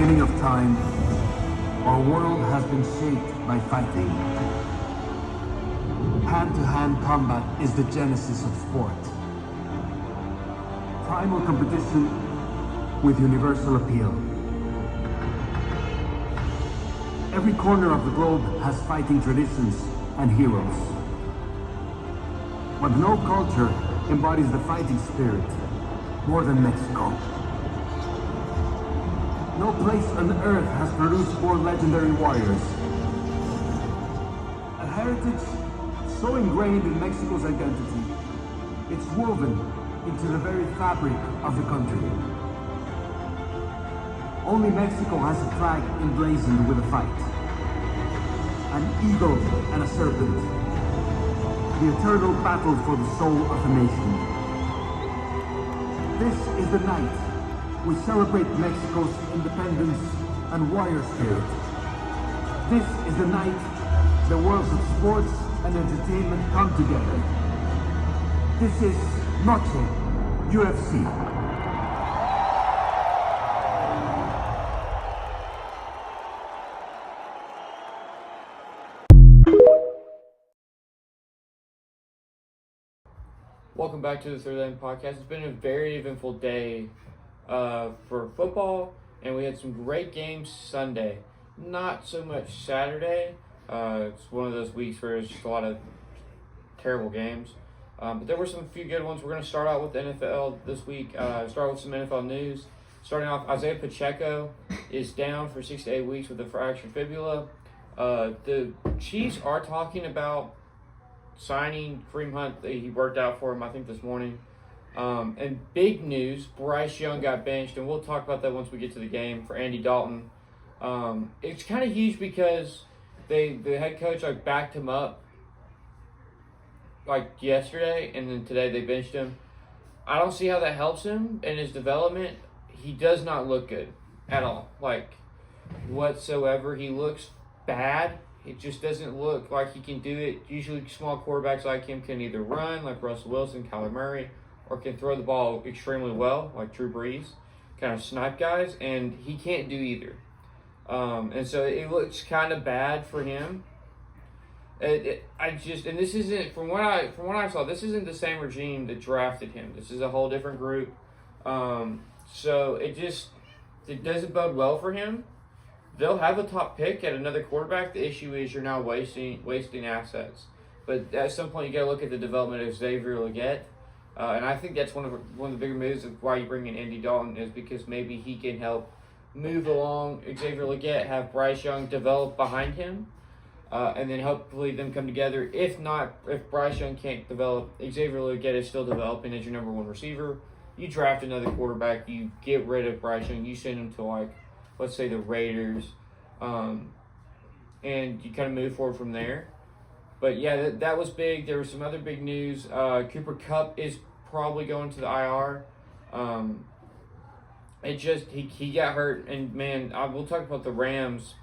beginning of time, our world has been shaped by fighting. Hand-to-hand combat is the genesis of sport. Primal competition with universal appeal. Every corner of the globe has fighting traditions and heroes. But no culture embodies the fighting spirit more than Mexico. No place on earth has produced more legendary warriors. A heritage so ingrained in Mexico's identity, it's woven into the very fabric of the country. Only Mexico has a flag emblazoned with a fight. An eagle and a serpent. The eternal battle for the soul of the nation. This is the night we celebrate Mexico's independence and warrior spirit. This is the night the worlds of sports and entertainment come together. This is Noche UFC. Welcome back to the Third Lane Podcast. It's been a very eventful day for football, and we had some great games Sunday. Not so much Saturday. It's one of those weeks where there's just a lot of terrible games. But there were some few good ones. We're going to start out with the NFL this week. Start with some NFL news. Starting off, Isaiah Pacheco is down for 6 to 8 weeks with a fractured fibula. The Chiefs are talking about signing Kareem Hunt. He worked out for him, I think, this morning. And big news, Bryce Young got benched, and we'll talk about that once we get to the game, for Andy Dalton. It's kind of huge because the head coach backed him up yesterday, and then today they benched him. I don't see how that helps him in his development. He does not look good at all, whatsoever. He looks bad. It just doesn't look like he can do it. Usually small quarterbacks like him can either run, like Russell Wilson, Kyler Murray, or can throw the ball extremely well, like Drew Brees, kind of snipe guys, and he can't do either. And so it looks kind of bad for him. And this isn't, from what I saw, this isn't the same regime that drafted him. This is a whole different group. So it doesn't bode well for him. They'll have a top pick at another quarterback. The issue is you're now wasting assets. But at some point, you got to look at the development of Xavier Legette. And I think that's one of the bigger moves of why you bring in Andy Dalton, is because maybe he can help move along Xavier Legette, have Bryce Young develop behind him, and then hopefully them come together. If Bryce Young can't develop, Xavier Legette is still developing as your number one receiver. You draft another quarterback, you get rid of Bryce Young, you send him to let's say the Raiders, and you kind of move forward from there. But yeah, that was big. There was some other big news. Cooper Kupp is probably going to the IR. He got hurt, and man, we'll talk about the Rams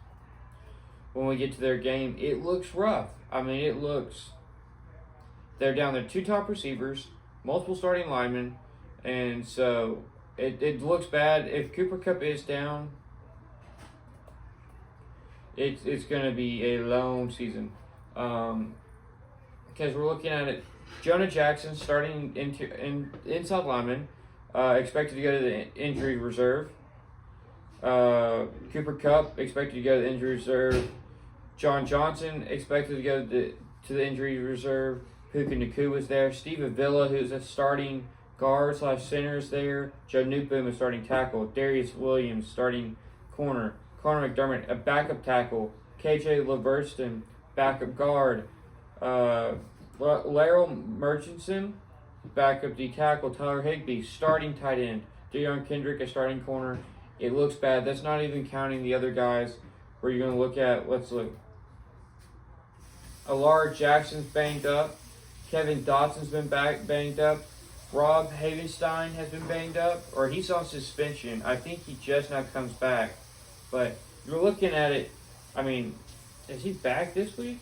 when we get to their game. It looks rough. I mean, they're down their two top receivers, multiple starting linemen, and so it looks bad. If Cooper Kupp is down, it's going to be a long season. Because we're looking at it, Jonah Jackson starting inside lineman, expected to go to the injury reserve. Cooper Kupp expected to go to the injury reserve. John Johnson expected to go to the injury reserve. Puka Nacua was there. Steve Avila, who's a starting guard/center, is there. Joe Newcomb, a starting tackle. Darius Williams, starting corner. Connor McDermott, a backup tackle. KJ Leverston, backup guard. Laryl Murchison, backup D tackle. Tyler Higbee, starting tight end. Deion Kendrick, a starting corner. It looks bad. That's not even counting the other guys where you're going to look at. Let's look. Alar Jackson's banged up. Kevin Dotson's been banged up. Rob Havenstein has been banged up, or he's on suspension. I think he just now comes back. But you're looking at it, I mean, is he back this week?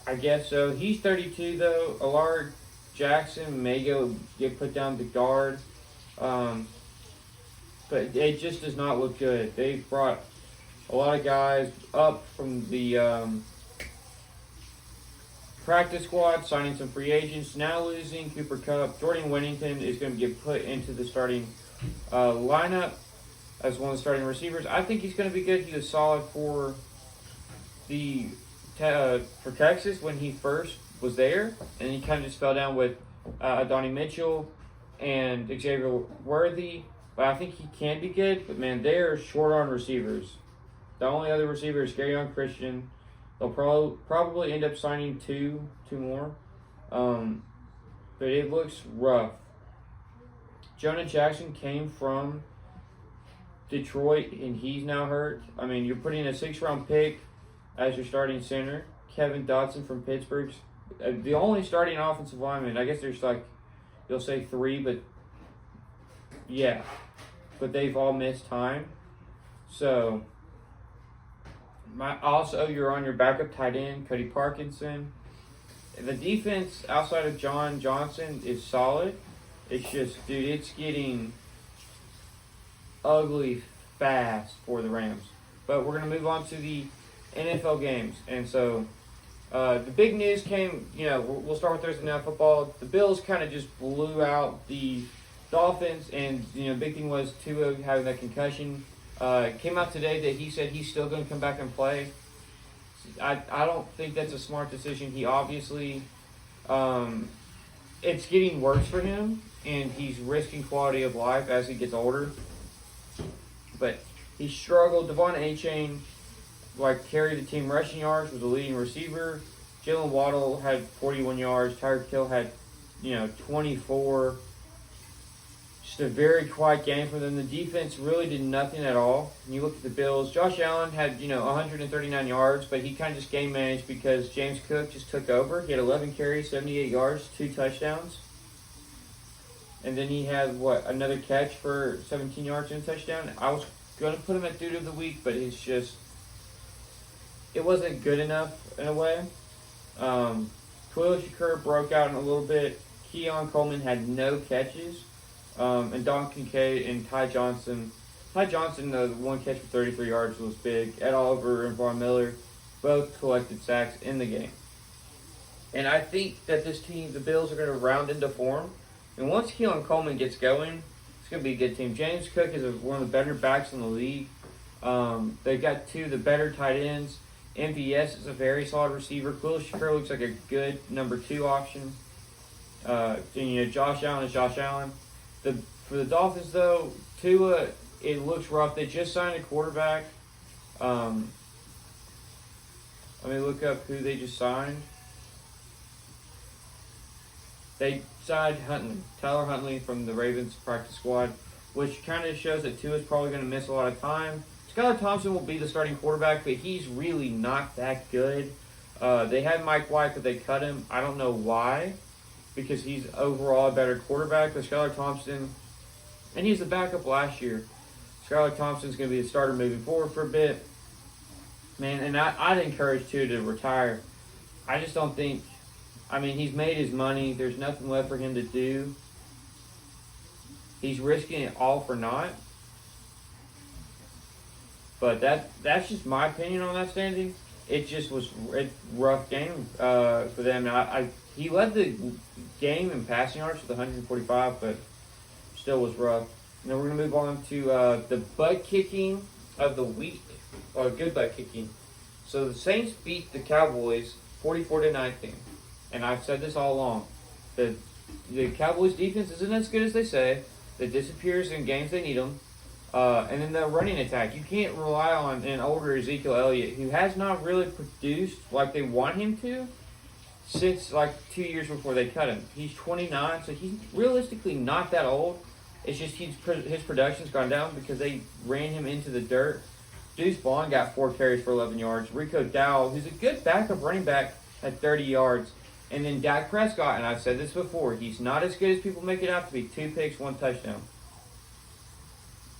I guess so. He's 32, though. Alar Jackson may get put down to guard. but it just does not look good. They've brought a lot of guys up from the practice squad, signing some free agents. Now losing Cooper Kupp. Jordan Whittington is going to get put into the starting lineup as one of the starting receivers. I think he's going to be good. He was solid for for Texas when he first was there, and he kind of just fell down with Donnie Mitchell and Xavier Worthy. But I think he can be good. But man, they're short on receivers. The only other receiver is Garyon Christian. They'll probably end up signing two more. But it looks rough. Jonah Jackson came from Detroit, and he's now hurt. I mean, you're putting a 6th-round pick as your starting center. Kevin Dotson from Pittsburgh. The only starting offensive lineman, I guess there's you'll say 3, but yeah. But they've all missed time. So, also, you're on your backup tight end, Cody Parkinson. The defense outside of John Johnson is solid. It's just, dude, it's getting ugly fast for the Rams. But we're going to move on to the NFL games. And so, the big news came, we'll start with Thursday Night Football. The Bills kind of just blew out the Dolphins. And, big thing was Tua having that concussion. Came out today that he said he's still going to come back and play. I don't think that's a smart decision. He obviously, it's getting worse for him, and he's risking quality of life as he gets older. But he struggled. Devon Achane, carried the team rushing yards, was the leading receiver. Jalen Waddle had 41 yards. Tyreek Hill had, 24. Just a very quiet game for them. The defense really did nothing at all. And you look at the Bills, Josh Allen had, 139 yards, but he kind of just game managed because James Cook just took over. He had 11 carries, 78 yards, 2 touchdowns. And then he had, another catch for 17 yards and a touchdown. I was going to put him at dude of the week, but it wasn't good enough in a way. Khalil Shakur broke out in a little bit. Keon Coleman had no catches. And Don Kincaid and Ty Johnson. The one catch for 33 yards was big. Ed Oliver and Von Miller both collected sacks in the game. And I think that this team, the Bills, are going to round into form. And once Keon Coleman gets going, it's going to be a good team. James Cook is one of the better backs in the league. They've got 2 of the better tight ends. MVS is a very solid receiver. Khalil Shakur looks like a good number 2 option. Josh Allen is Josh Allen. For the Dolphins, though, Tua, it looks rough. They just signed a quarterback. Let me look up who they just signed. They signed Huntley, Tyler Huntley from the Ravens practice squad, which kind of shows that Tua is probably going to miss a lot of time. Skylar Thompson will be the starting quarterback, but he's really not that good. They had Mike White, but they cut him. I don't know why, because he's overall a better quarterback. But Skylar Thompson, and he's the backup last year. Skylar Thompson's going to be the starter moving forward for a bit. Man, and I'd encourage Tua to retire. I just don't think, he's made his money. There's nothing left for him to do. He's risking it all for naught. But that's just my opinion on that standing. It just was a rough game for them. He led the game in passing yards with 145, but still was rough. Now we're going to move on to the butt kicking of the week, or good butt kicking. So the Saints beat the Cowboys 44-19, and I've said this all along. The Cowboys defense isn't as good as they say. It disappears in games they need them. And then the running attack. You can't rely on an older Ezekiel Elliott, who has not really produced like they want him to since 2 years before they cut him. He's 29, so he's realistically not that old. It's just his production's gone down because they ran him into the dirt. Deuce Vaughn got 4 carries for 11 yards. Rico Dowell, who's a good backup running back, had 30 yards. And then Dak Prescott, and I've said this before, he's not as good as people make it out to be. 2 picks, 1 touchdown.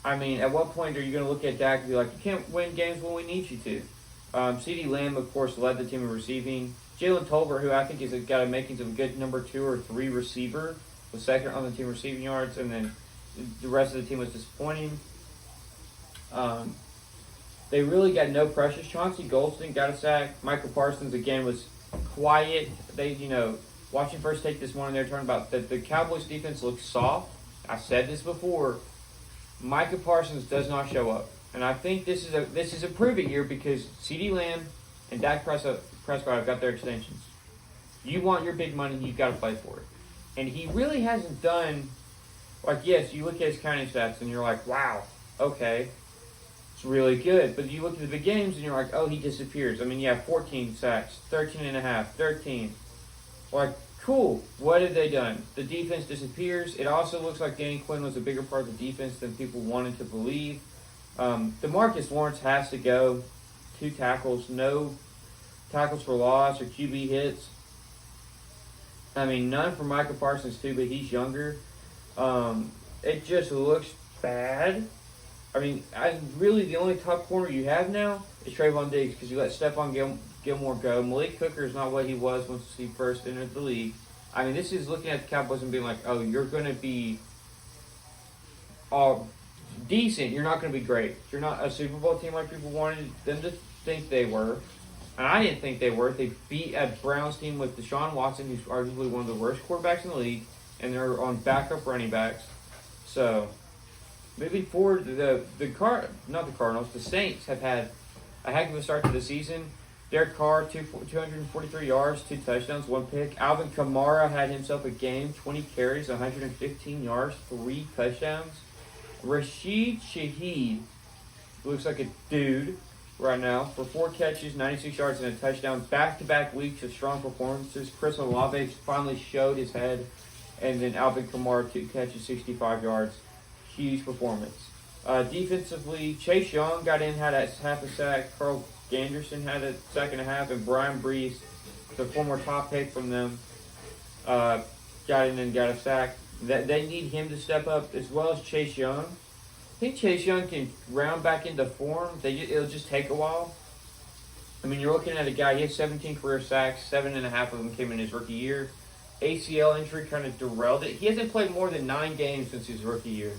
At what point are you going to look at Dak and be like, you can't win games when we need you to? CeeDee Lamb, of course, led the team in receiving. Jalen Tolbert, who I think has got a makings of a good number 2 or 3 receiver, was second on the team receiving yards, and then the rest of the team was disappointing. They really got no pressure. Chauncey Golston got a sack. Michael Parsons, again, was quiet. Watching First Take this morning, they were talking about that the Cowboys defense looks soft. I said this before. Micah Parsons does not show up. And I think this is a prove-it year because CeeDee Lamb and Dak Prescott have got their extensions. You want your big money, you've got to play for it. And he really hasn't done, yes, you look at his counting stats and you're like, wow, okay, it's really good. But you look at the big games and you're like, oh, he disappears. 14 sacks, 13. Cool. What have they done? The defense disappears. It also looks like Danny Quinn was a bigger part of the defense than people wanted to believe. DeMarcus Lawrence has to go. 2 tackles, no tackles for loss or QB hits. None for Micah Parsons too, but he's younger. It just looks bad. Really the only top corner you have now is Trayvon Diggs because you let Stephon Gilmore go. Malik Hooker is not what he was once he first entered the league. This is looking at the Cowboys and being like, oh, you're going to be decent. You're not going to be great. You're not a Super Bowl team like people wanted them to think they were. And I didn't think they were. They beat a Browns team with Deshaun Watson, who's arguably one of the worst quarterbacks in the league, and they're on backup running backs. So, moving forward, the Saints have had a heck of a start to the season. Derek Carr, 243 yards, 2 touchdowns, 1 pick. Alvin Kamara had himself a game, 20 carries, 115 yards, 3 touchdowns. Rashid Shaheed looks like a dude right now for 4 catches, 96 yards, and a touchdown. Back-to-back weeks of strong performances. Chris Olave finally showed his head. And then Alvin Kamara, 2 catches, 65 yards. Huge performance. Defensively, Chase Young got in, had a half a sack. Carl Ganderson had a sack and a half. And Brian Brees, the former top pick from them, got in and got a sack. They need him to step up as well as Chase Young. I think Chase Young can round back into form. It'll just take a while. You're looking at a guy, he had 17 career sacks, 7.5 of them came in his rookie year. ACL injury kind of derailed it. He hasn't played more than 9 games since his rookie year.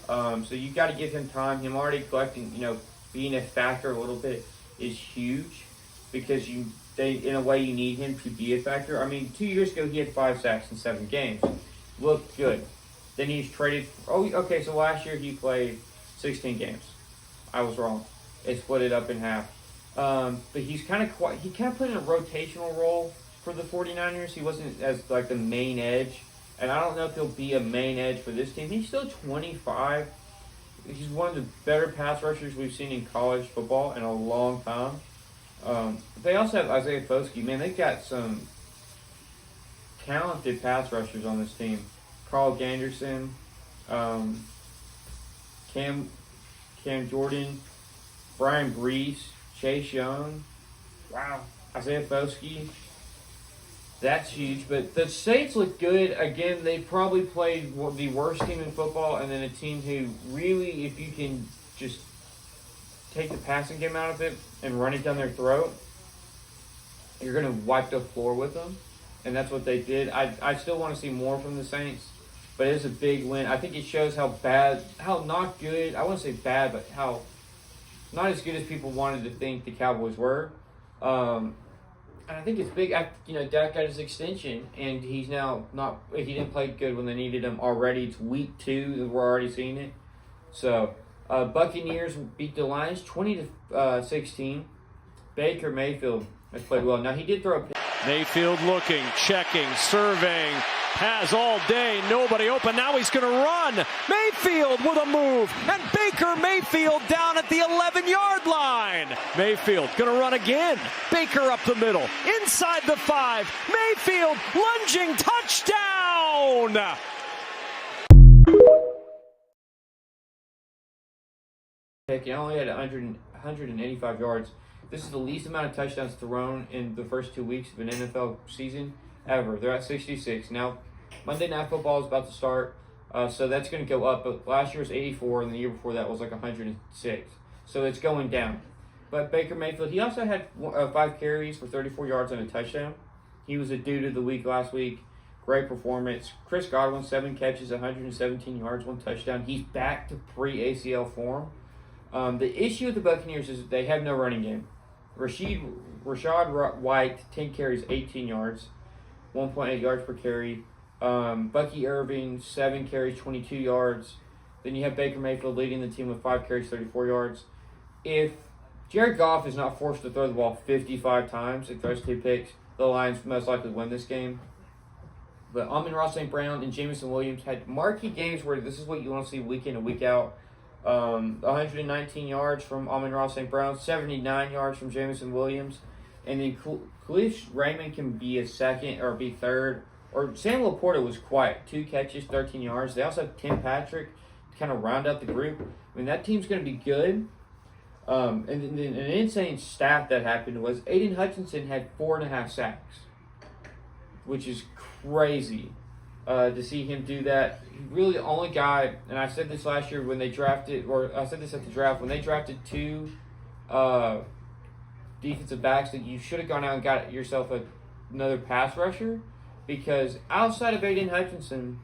So you got to give him time. Him already collecting, being a factor a little bit is huge because in a way you need him to be a factor. 2 years ago he had 5 sacks in 7 games. Looked good. Then he's traded. So last year he played 16 games. I was wrong. It split it up in half. But he's kind of put in a rotational role for the 49ers. He wasn't as the main edge. And I don't know if he'll be a main edge for this team. He's still 25. He's one of the better pass rushers we've seen in college football in a long time. They also have Isaiah Foskey. Man, they've got some talented pass rushers on this team. Carl Ganderson, Cam Jordan, Brian Brees, Chase Young. Wow. Isaiah Foskey. That's huge. But the Saints look good. Again, they probably played the worst team in football and then a team who really, if you can just take the passing game out of it and run it down their throat, you're going to wipe the floor with them. And that's what they did. I still want to see more from the Saints. But it's a big win. I think it shows how not good, I wouldn't say bad, but how not as good as people wanted to think the Cowboys were. And I think it's big. Dak got his extension, and he's now he didn't play good when they needed him already. It's week 2, we're already seeing it. So, Buccaneers beat the Lions 20-16. Baker Mayfield has played well. Now, he did throw a pick. Mayfield looking, checking, surveying, has all day, nobody open, now he's going to run. Mayfield with a move, and Baker Mayfield down at the 11-yard line. Mayfield going to run again. Baker up the middle, inside the 5. Mayfield lunging, touchdown! He only had 185 yards. This is the least amount of touchdowns thrown in the first 2 weeks of an NFL season ever. They're at 66. Now, Monday Night Football is about to start, so that's going to go up. But last year was 84, and the year before that was 106. So it's going down. But Baker Mayfield, he also had 5 carries for 34 yards and a touchdown. He was a dude of the week last week. Great performance. Chris Godwin, 7 catches, 117 yards, 1 touchdown. He's back to pre-ACL form. The issue with the Buccaneers is that they have no running game. Rashad White, 10 carries, 18 yards, 1.8 yards per carry. Bucky Irving, 7 carries, 22 yards. Then you have Baker Mayfield leading the team with 5 carries, 34 yards. If Jared Goff is not forced to throw the ball 55 times and throws 2 picks, the Lions most likely win this game. But Amon-Ra St. Brown and Jameson Williams had marquee games where this is what you want to see week in and week out. 119 yards from Amon-Ra St. Brown, 79 yards from Jameson Williams. And then Khalif Raymond can be a second or be third. Or Sam Laporta was quiet. 2 catches, 13 yards. They also have Tim Patrick to kind of round out the group. I mean, that team's going to be good. And then an insane stat that happened was Aiden Hutchinson had 4.5 sacks, which is crazy to see him do that. He's really the only guy, and I said this last year when they drafted, or I said this at the draft, when they drafted 2 defensive backs, that you should have gone out and got yourself another pass rusher, because outside of Aiden Hutchinson,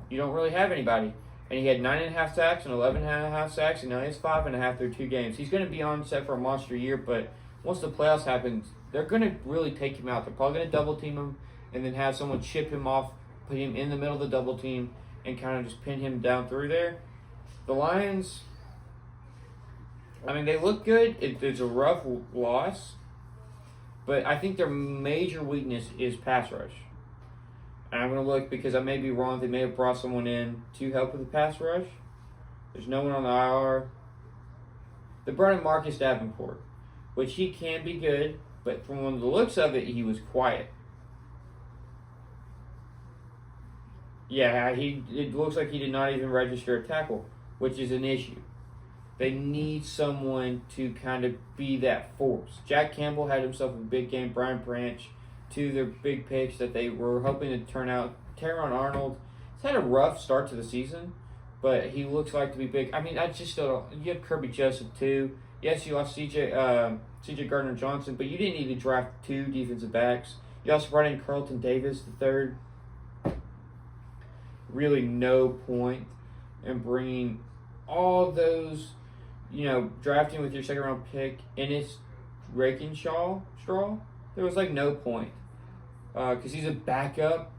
you don't really have anybody. And he had 9.5 sacks and 11.5 sacks, and now he has 5.5 through 2 games. He's going to be on set for a monster year, but once the playoffs happen, they're going to really take him out. They're probably going to double team him and then have someone chip him off, put him in the middle of the double team, and kind of just pin him down through there. The Lions, I mean, they look good. It's a rough loss, but I think their major weakness is pass rush. And I'm going to look because I may be wrong. They may have brought someone in to help with the pass rush. There's no one on the IR. They brought in Marcus Davenport, which he can be good, but from one of the looks of it, he was quiet. Yeah, it looks like he did not even register a tackle, which is an issue. They need someone to kind of be that force. Jack Campbell had himself a big game. Brian Branch, 2 of their big picks that they were hoping to turn out. Teron Arnold has had a rough start to the season, but he looks like to be big. I mean, I just still don't. You have Kirby Joseph, too. Yes, you lost C.J. Gardner-Johnson, but you didn't need to draft 2 defensive backs. You also brought in Carlton Davis, the third. Really no point in bringing all those, drafting with your second-round pick, Ennis Rakinshaw straw. There was, no point. Because he's a backup.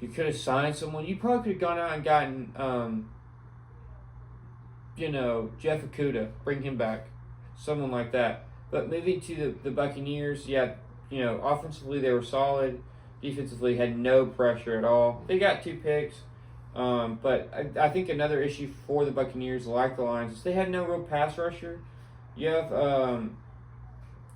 You could have signed someone. You probably could have gone out and gotten, Jeff Okudah. Bring him back. Someone like that. But moving to the Buccaneers, offensively they were solid. Defensively had no pressure at all. They got 2 picks. But I think another issue for the Buccaneers, like the Lions, is they had no real pass rusher. You have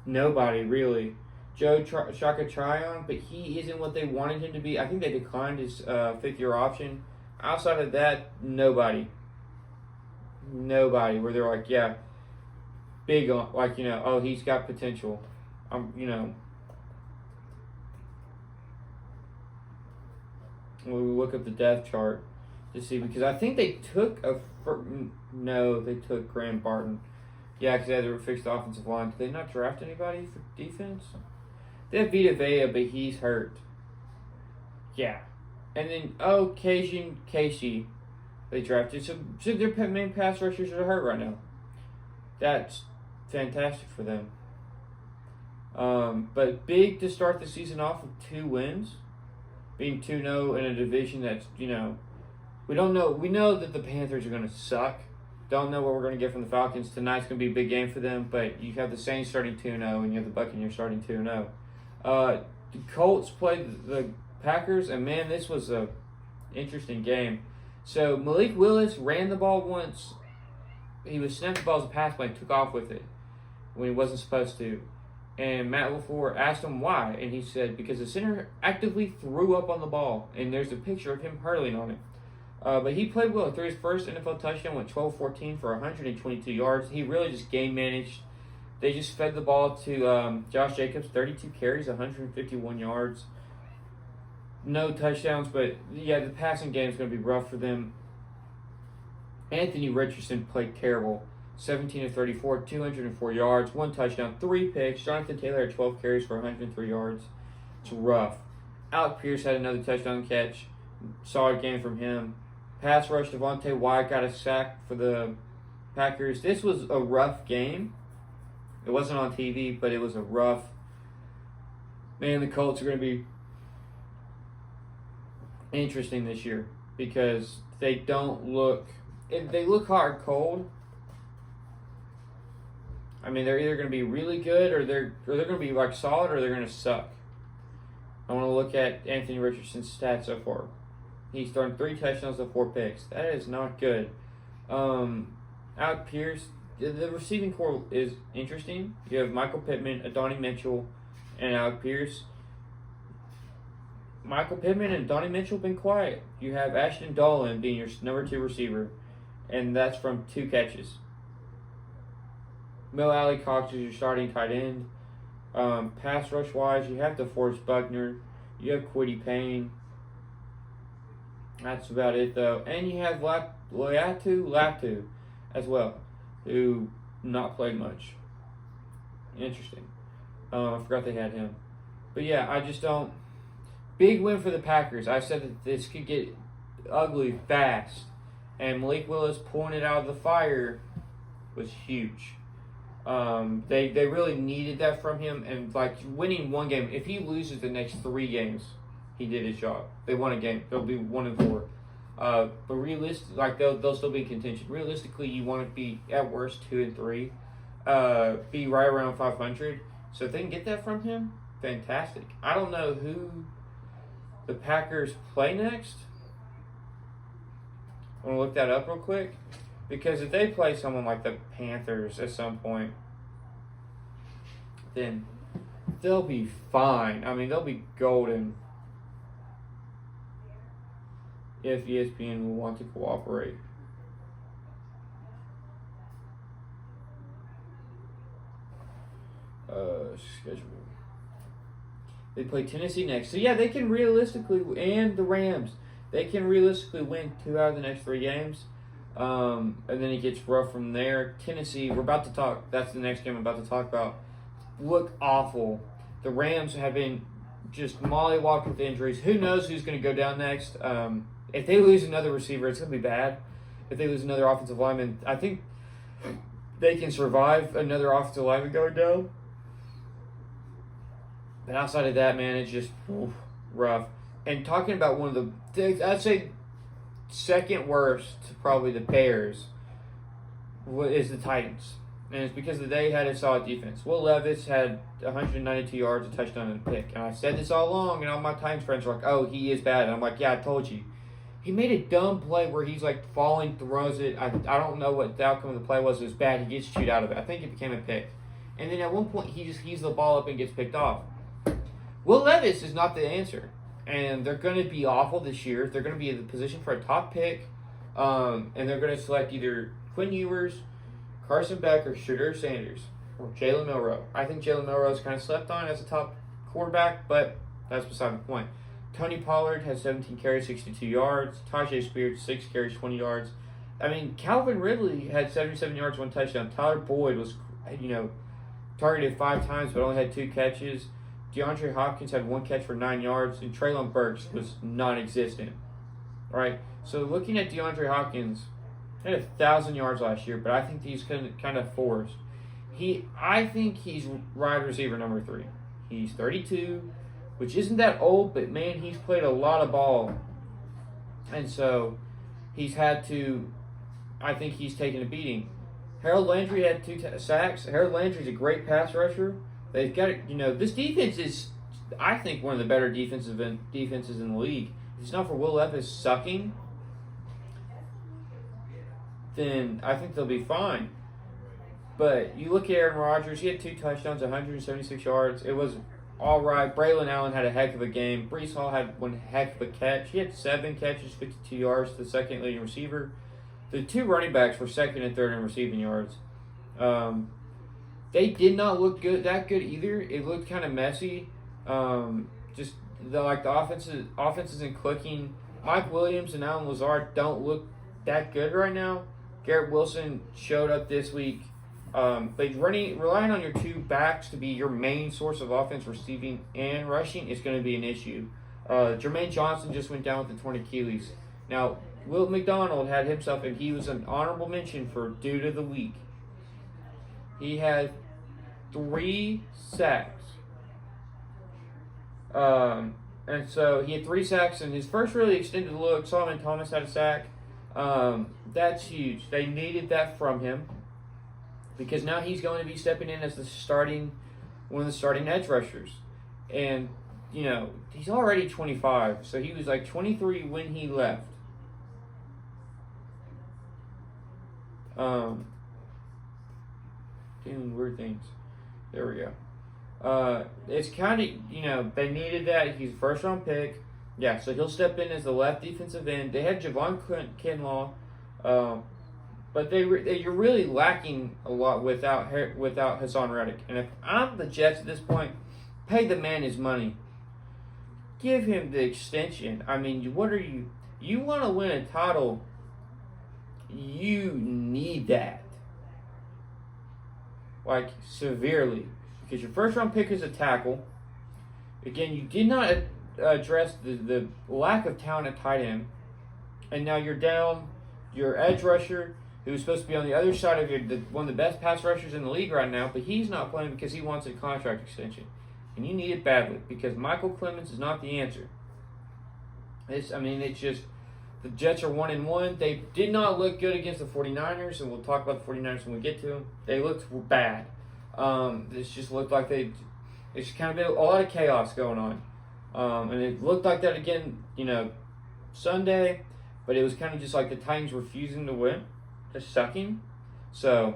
nobody, really. Joe Shaka Tryon, but he isn't what they wanted him to be. I think they declined his 5th-year option. Outside of that, nobody. Nobody. Where they're like, yeah, big on, oh, he's got potential. We'll look up the depth chart to see, because I think they took they took Graham Barton. Yeah, because they had to fix the offensive line. Did they not draft anybody for defense? They have Vita Vea, but he's hurt. Yeah. And then, Kajian Casey, they drafted. So their main pass rushers are hurt right now. That's fantastic for them. But big to start the season off with 2 wins. Being 2-0 in a division that's, we don't know. We know that the Panthers are going to suck. Don't know what we're going to get from the Falcons. Tonight's going to be a big game for them, but you have the Saints starting 2-0, and you have the Buccaneers starting 2-0. The Colts played the Packers, and man, this was a interesting game. So Malik Willis ran the ball once. He was snapped the ball as a pass play and took off with it when he wasn't supposed to. And Matt LaFleur asked him why, and he said, because the center actively threw up on the ball, and there's a picture of him hurling on it. But he played well. Threw his first NFL touchdown, went 12-14 for 122 yards. He really just game managed. They just fed the ball to Josh Jacobs, 32 carries, 151 yards. No touchdowns, but yeah, the passing game is going to be rough for them. Anthony Richardson played terrible. 17-34, 204 yards, 1 touchdown, 3 picks. Jonathan Taylor had 12 carries for 103 yards. It's rough. Alec Pierce had another touchdown catch. Solid game from him. Pass rush, Devontae Wyatt got a sack for the Packers. This was a rough game. It wasn't on TV, but it was a rough. Man, the Colts are going to be interesting this year because they don't look. They look hard cold. I mean, they're either going to be really good or they're going to be like solid or they're going to suck. I want to look at Anthony Richardson's stats so far. He's thrown 3 touchdowns to 4 picks. That is not good. Alec Pierce, the receiving core is interesting. You have Michael Pittman, Adonai Mitchell, and Alec Pierce. Michael Pittman and Donnie Mitchell have been quiet. You have Ashton Dolan being your number 2 receiver, and that's from 2 catches. Mo Alley Cox is your starting tight end. Pass rush wise, you have DeForest Buckner. You have Kwity Payne. That's about it, though. And you have Latu as well, who not played much. Interesting. I forgot they had him. But yeah, I just don't. Big win for the Packers. I said that this could get ugly fast. And Malik Willis pulling it out of the fire was huge. They really needed that from him. And like winning one game, if he loses the next 3 games, he did his job. They won a game. They'll be 1-4. But realistic, like they'll still be in contention. Realistically, you want to be at worst 2-3, be right around 500. So if they can get that from him, fantastic. I don't know who the Packers play next. I want to look that up real quick because if they play someone like the Panthers at some point, then they'll be fine. I mean, they'll be golden. If ESPN will want to cooperate. Schedule. They play Tennessee next. So yeah, they can realistically, and the Rams, they can realistically win 2 out of the next 3 games. And then it gets rough from there. Tennessee, we're about to talk, that's the next game I'm about to talk about. Look awful. The Rams have been just mollywalked with injuries. Who knows who's going to go down next? If they lose another receiver, it's going to be bad. If they lose another offensive lineman, I think they can survive another offensive lineman going down. But outside of that, man, it's just rough. And talking about one of the, I'd say second worst to probably the Bears is the Titans. And it's because they had a solid defense. Will Levis had 192 yards, a touchdown, and a pick. And I said this all along, and all my Titans friends were like, oh, he is bad. And I'm like, yeah, I told you. He made a dumb play where he's like falling, throws it. I don't know what the outcome of the play was. It was bad. He gets chewed out of it. I think it became a pick. And then at one point, he just heaves the ball up and gets picked off. Will Levis is not the answer. And they're going to be awful this year. They're going to be in the position for a top pick. And they're going to select either Quinn Ewers, Carson Beck, or Shedeur Sanders, or Jalen Milroe. I think Jalen Milroe is kind of slept on as a top quarterback, but that's beside the point. Tony Pollard has 17 carries, 62 yards. Tajay Spears, 6 carries, 20 yards. I mean, Calvin Ridley had 77 yards, 1 touchdown. Tyler Boyd was, targeted 5 times, but only had 2 catches. DeAndre Hopkins had 1 catch for 9 yards, and Treylon Burks was non-existent. All right, so looking at DeAndre Hopkins, he had 1,000 yards last year, but I think he's kind of forced. I think he's wide receiver number 3. He's 32, which isn't that old, but man, he's played a lot of ball. And so he's had to, I think he's taken a beating. Harold Landry had 2 sacks. Harold Landry's a great pass rusher. They've got, this defense is, I think, one of the better defenses in the league. If it's not for Will Levis sucking, then I think they'll be fine. But you look at Aaron Rodgers, he had 2 touchdowns, 176 yards. It was all right. Braylon Allen had a heck of a game. Breece Hall had 1 heck of a catch. He had 7 catches, 52 yards, the second leading receiver. The 2 running backs were second and third in receiving yards. They did not look that good either. It looked kind of messy. The offense isn't clicking. Mike Williams and Allen Lazard don't look that good right now. Garrett Wilson showed up this week. But relying on your 2 backs to be your main source of offense, receiving and rushing is going to be an issue. Jermaine Johnson just went down with the torn Achilles. Now, Will McDonald had himself, and he was an honorable mention for Dude of the Week. He had 3 sacks. And so he had 3 sacks in his first really extended look. Solomon Thomas had a sack. That's huge. They needed that from him because now he's going to be stepping in as one of the starting edge rushers. And, you know, he's already 25, so he was like 23 when he left. Doing weird things. There we go. It's kind of, you know, they needed that. He's a first-round pick. Yeah, so he'll step in as the left defensive end. They had Javon Kinlaw, but you're really lacking a lot without Hassan Reddick. And if I'm the Jets at this point, pay the man his money. Give him the extension. I mean, what are you? You want to win a title? You need that, like severely, because your first-round pick is a tackle. Again, you did not address the lack of talent at tight end, and now you're down your edge rusher, who's supposed to be on the other side of one of the best pass rushers in the league right now, but he's not playing because he wants a contract extension, and you need it badly because Michael Clemens is not the answer. It's just the Jets are 1-1. They did not look good against the 49ers, and we'll talk about the 49ers when we get to them. They looked bad. This just looked like it's kind of been a lot of chaos going on. And it looked like that again, you know, Sunday, but it was kind of just like the Titans refusing to win, just sucking. So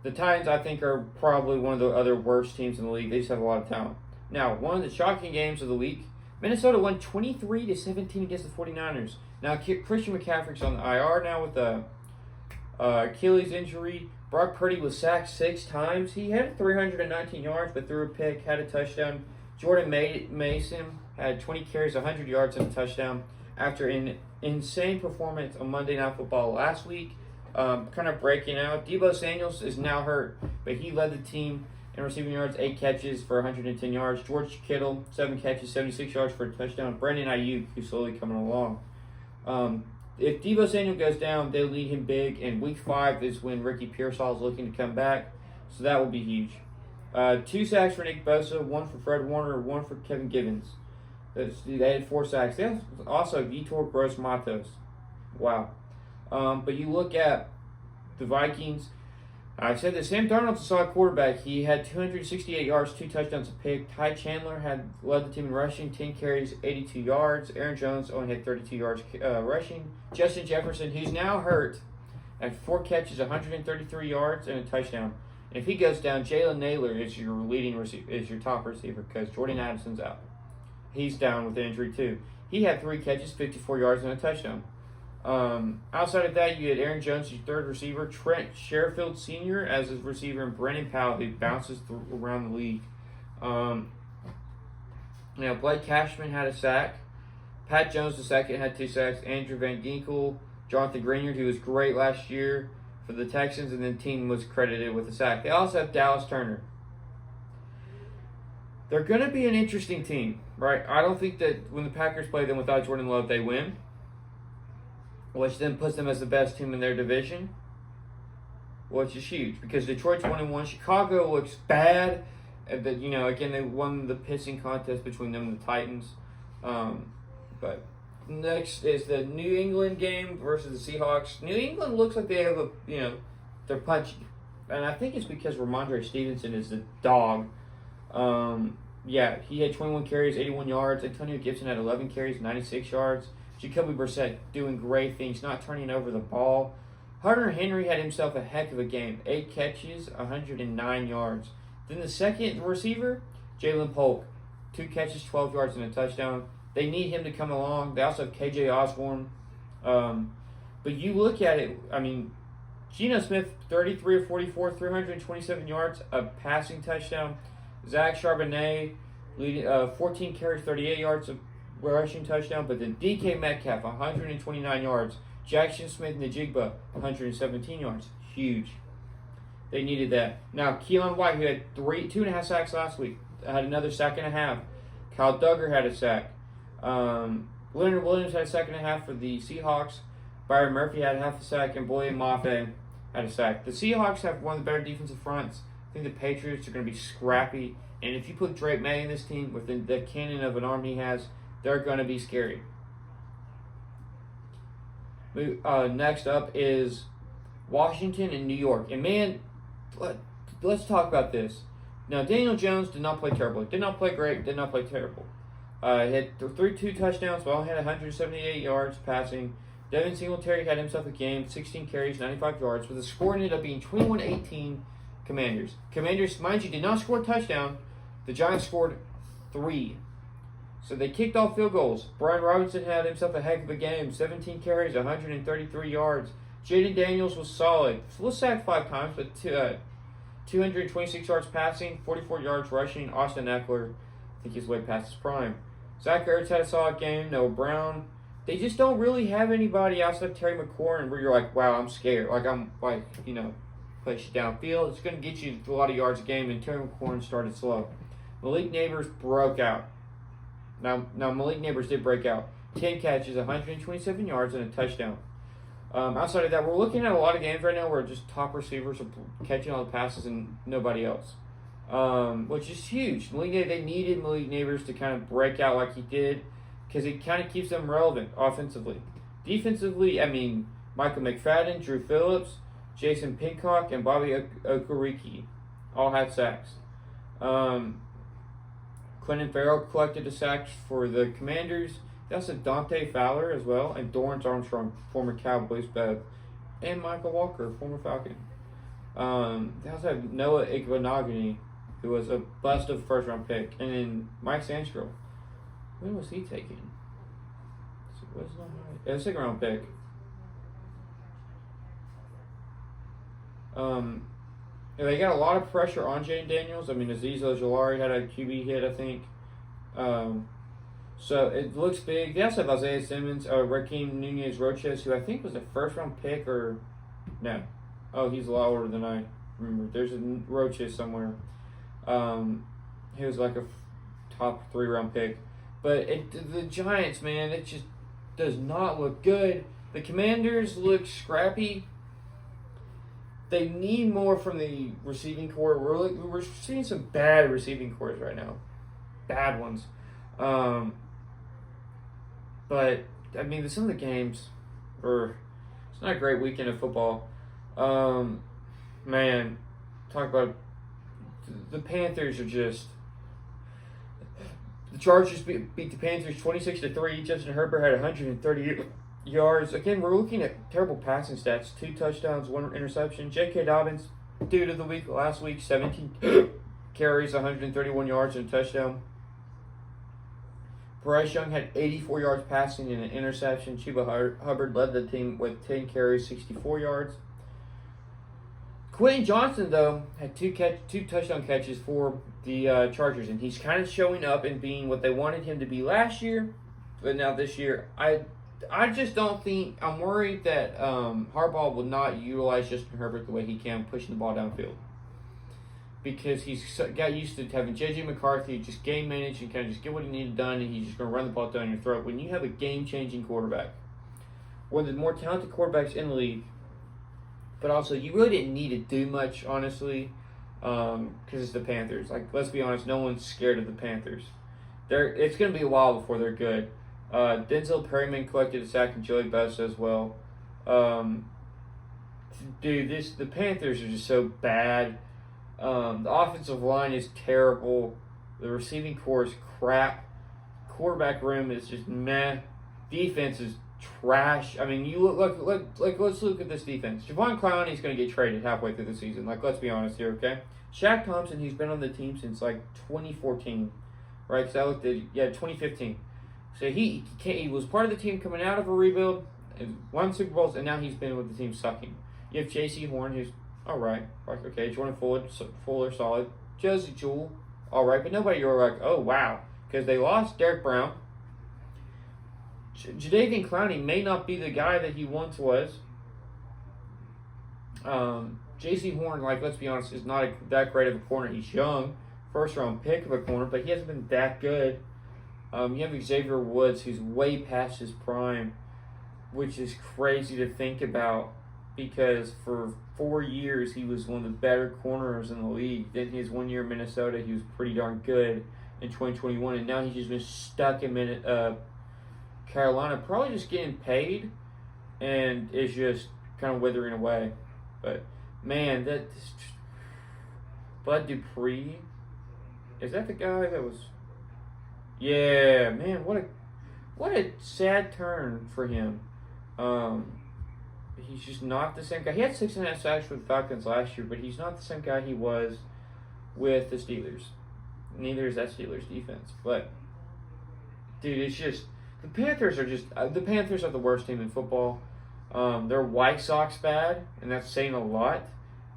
the Titans, I think, are probably one of the other worst teams in the league. They just have a lot of talent. Now, one of the shocking games of the week, Minnesota won 23-17 against the 49ers. Now, Christian McCaffrey's on the IR now with the Achilles injury. Brock Purdy was sacked 6 times. He had 319 yards, but threw a pick, had a touchdown. Jordan Mason had 20 carries, 100 yards, and a touchdown after an insane performance on Monday Night Football last week. Kind of breaking out. Deebo Samuels is now hurt, but he led the team in receiving yards, 8 catches for 110 yards. George Kittle, 7 catches, 76 yards for a touchdown. Brandon Ayuk, who's slowly coming along. If Deebo Samuel goes down, they'll lead him big. And Week 5 is when Ricky Pearsall is looking to come back, so that will be huge. 2 sacks for Nick Bosa, 1 for Fred Warner, 1 for Kevin Givens. They had 4 sacks. They also Vitor Gross-Matos. Wow. But you look at the Vikings. I said that Sam Darnold's a solid quarterback. He had 268 yards, 2 touchdowns, a pick. Ty Chandler had led the team in rushing, 10 carries, 82 yards. Aaron Jones only had 32 yards rushing. Justin Jefferson, who's now hurt, had 4 catches, 133 yards, and a touchdown. And if he goes down, Jalen Naylor is your your top receiver because Jordan Addison's out. He's down with injury too. He had 3 catches, 54 yards, and a touchdown. Outside of that, you had Aaron Jones, your third receiver, Trent Sherfield Sr. as his receiver, and Brennan Powell, who bounces around the league. Now, Blake Cashman had a sack. Pat Jones II had 2 sacks. Andrew Van Ginkel, Jonathan Greenard, who was great last year for the Texans, and then the team was credited with a sack. They also have Dallas Turner. They're going to be an interesting team, right? I don't think that when the Packers play them without Jordan Love, they win, which then puts them as the best team in their division, which is huge because Detroit's 1-1. Chicago looks bad. Again, they won the pissing contest between them and the Titans. But next is the New England game versus the Seahawks. New England looks like they have they're punchy. And I think it's because Ramondre Stevenson is the dog. He had 21 carries, 81 yards. Antonio Gibson had 11 carries, 96 yards. Jacoby Brissett doing great things, not turning over the ball. Hunter Henry had himself a heck of a game. 8 catches, 109 yards. Then the second receiver, Jalen Polk. 2 catches, 12 yards, and a touchdown. They need him to come along. They also have KJ Osborne. But you look at it, Geno Smith, 33 of 44, 327 yards, a passing touchdown. Zach Charbonnet, leading 14 carries, 38 yards, a rushing touchdown. But then DK Metcalf, 129 yards. Jackson Smith-Njigba, 117 yards. Huge. They needed that. Now, Keelan White, who had 2.5 sacks last week, had another sack and a half. Kyle Duggar had a sack. Leonard Williams had a sack and a half for the Seahawks. Byron Murphy had half a sack, and Boye Mafe had a sack. The Seahawks have one of the better defensive fronts. I think the Patriots are going to be scrappy. And if you put Drake May in this team with the cannon of an arm he has, they're going to be scary. Next up is Washington and New York. And man, let's talk about this. Now, Daniel Jones did not play terrible. Did not play great. Did not play terrible. He had two touchdowns, but only had 178 yards passing. Devin Singletary had himself a game, 16 carries, 95 yards, but the score ended up being 21-18 Commanders. Commanders, mind you, did not score a touchdown. The Giants scored 3. So they kicked off field goals. Brian Robinson had himself a heck of a game, 17 carries, 133 yards. Jaden Daniels was solid. Was sacked 5 times, but 226 yards passing, 44 yards rushing. Austin Eckler, I think he's way past his prime. Zach Ertz had a solid game. Noah Brown. They just don't really have anybody outside of Terry McLaurin where you're like, wow, I'm scared. Place you downfield. It's going to get you a lot of yards a game, and Terry McLaurin started slow. Malik Neighbors broke out. Now Malik Neighbors did break out. 10 catches, 127 yards, and a touchdown. Outside of that, we're looking at a lot of games right now where just top receivers are catching all the passes and nobody else, which is huge. They needed Malik Neighbors to kind of break out like he did because it kind of keeps them relevant offensively. Defensively, Michael McFadden, Drew Phillips, Jason Pincock, and Bobby Okereke all had sacks. Clinton Farrell collected a sack for the Commanders. That's a Dante Fowler as well, and Dorrance Armstrong, former Cowboys Bev, and Michael Walker, former Falcon. They also have Noah Igbenogany, who was a bust of first-round pick, and then Mike Sandstrom. When was he taken? A second-round pick. They got a lot of pressure on Jaden Daniels. Azeez Ojulari had a QB hit, I think. So it looks big. They also have Isaiah Simmons, Raheem Nunez-Roches, who I think was a first-round pick or no. Oh, he's a lot older than I remember. There's a Roches somewhere. He was like a top 3-round pick. But the Giants, man, it just does not look good. The Commanders look scrappy. They need more from the receiving corps. We're seeing some bad receiving corps right now. Bad ones. But, some of the games it's not a great weekend of football. Man, talk about the Panthers are just... The Chargers beat the Panthers 26-3. Justin Herbert had 130 yards. Again, we're looking at terrible passing stats. 2 touchdowns, 1 interception. J.K. Dobbins, dude of the week last week, 17 carries, 131 yards, and a touchdown. Bryce Young had 84 yards passing and an interception. Chuba Hubbard led the team with 10 carries, 64 yards. Quentin Johnson, though, had 2 touchdown catches for the Chargers, and he's kind of showing up and being what they wanted him to be last year. But now this year, I just don't think – I'm worried that Harbaugh will not utilize Justin Herbert the way he can, pushing the ball downfield. Because he's got used to having J.J. McCarthy just game manage and kind of just get what he needed done, and he's just going to run the ball down your throat. When you have a game-changing quarterback, one of the more talented quarterbacks in the league, but also you really didn't need to do much, honestly, because it's the Panthers. Let's be honest, no one's scared of the Panthers. It's going to be a while before they're good. Denzel Perryman collected a sack, and Joey Bosa as well. The Panthers are just so bad. The offensive line is terrible. The receiving corps is crap. Quarterback room is just meh. Defense is trash. Let's look at this defense. Javon Clowney is going to get traded halfway through the season. Let's be honest here, okay? Shaq Thompson, he's been on the team since 2014, right? Because I looked at 2015. So he was part of the team coming out of a rebuild, won Super Bowls, and now he's been with the team sucking. You have J.C. Horn, who's all right. Okay, Jordan Fuller, solid. Josie Jewell, all right. But nobody you're like, oh, wow. Because they lost Derek Brown. Jadeveon Clowney may not be the guy that he once was. J.C. Horn, let's be honest, is not that great of a corner. He's young. First-round pick of a corner, but he hasn't been that good. You have Xavier Woods, who's way past his prime, which is crazy to think about because for 4 years he was one of the better corners in the league. Then his 1 year in Minnesota, he was pretty darn good in 2021, and now he's just been stuck in Carolina, probably just getting paid, and is just kind of withering away. But man, Bud Dupree, is that the guy that was? Yeah, man, what a sad turn for him. He's just not the same guy. He had 6.5 sacks with the Falcons last year, but he's not the same guy he was with the Steelers. Neither is that Steelers defense. But dude, it's just the Panthers are the worst team in football. They're White Sox bad, and that's saying a lot.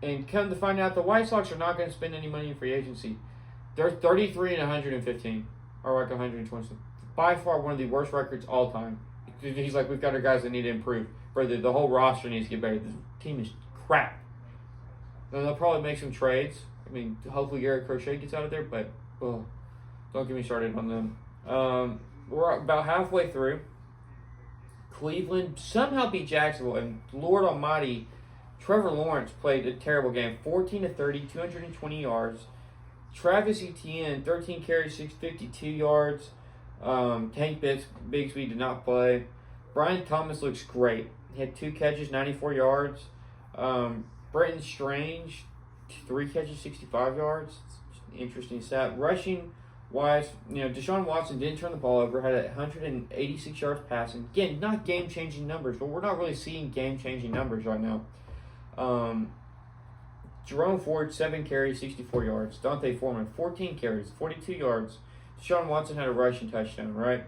And come to find out, the White Sox are not going to spend any money in free agency. They're 33 and 115, or like 120. By far one of the worst records all time. He's like, we've got our guys that need to improve. Brother, the whole roster needs to get better. The team is crap. Then they'll probably make some trades. I mean, hopefully Garrett Crochet gets out of there, but don't get me started on them. We're about halfway through. Cleveland somehow beat Jacksonville, and Lord Almighty, Trevor Lawrence played a terrible game. 14 to 30, 220 yards. Travis Etienne, 13 carries, 652 yards. Tank Bigsby did not play. Brian Thomas looks great. He had 2 catches, 94 yards. Brenton Strange, 3 catches, 65 yards. Interesting stat. Rushing wise, Deshaun Watson didn't turn the ball over, had 186 yards passing. Again, not game-changing numbers, but we're not really seeing game-changing numbers right now. Jerome Ford, 7 carries, 64 yards. Dante Foreman, 14 carries, 42 yards. Deshaun Watson had a rushing touchdown, right?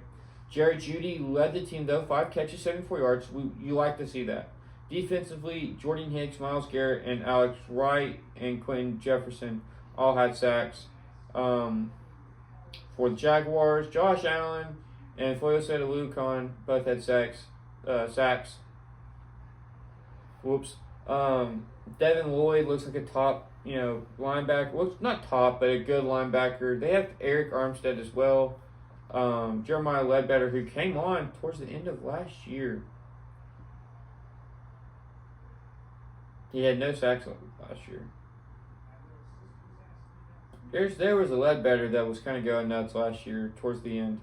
Jerry Jeudy led the team, though. 5 catches, 74 yards. You like to see that. Defensively, Jordan Hicks, Myles Garrett, and Alex Wright and Quentin Jefferson all had sacks. For the Jaguars, Josh Allen and Foyosete Aluakon both had sacks. Whoops. Devin Lloyd looks like a top, linebacker. Well, not top, but a good linebacker. They have Eric Armstead as well. Jeremiah Ledbetter, who came on towards the end of last year. He had no sacks last year. There was a Ledbetter that was kind of going nuts last year towards the end.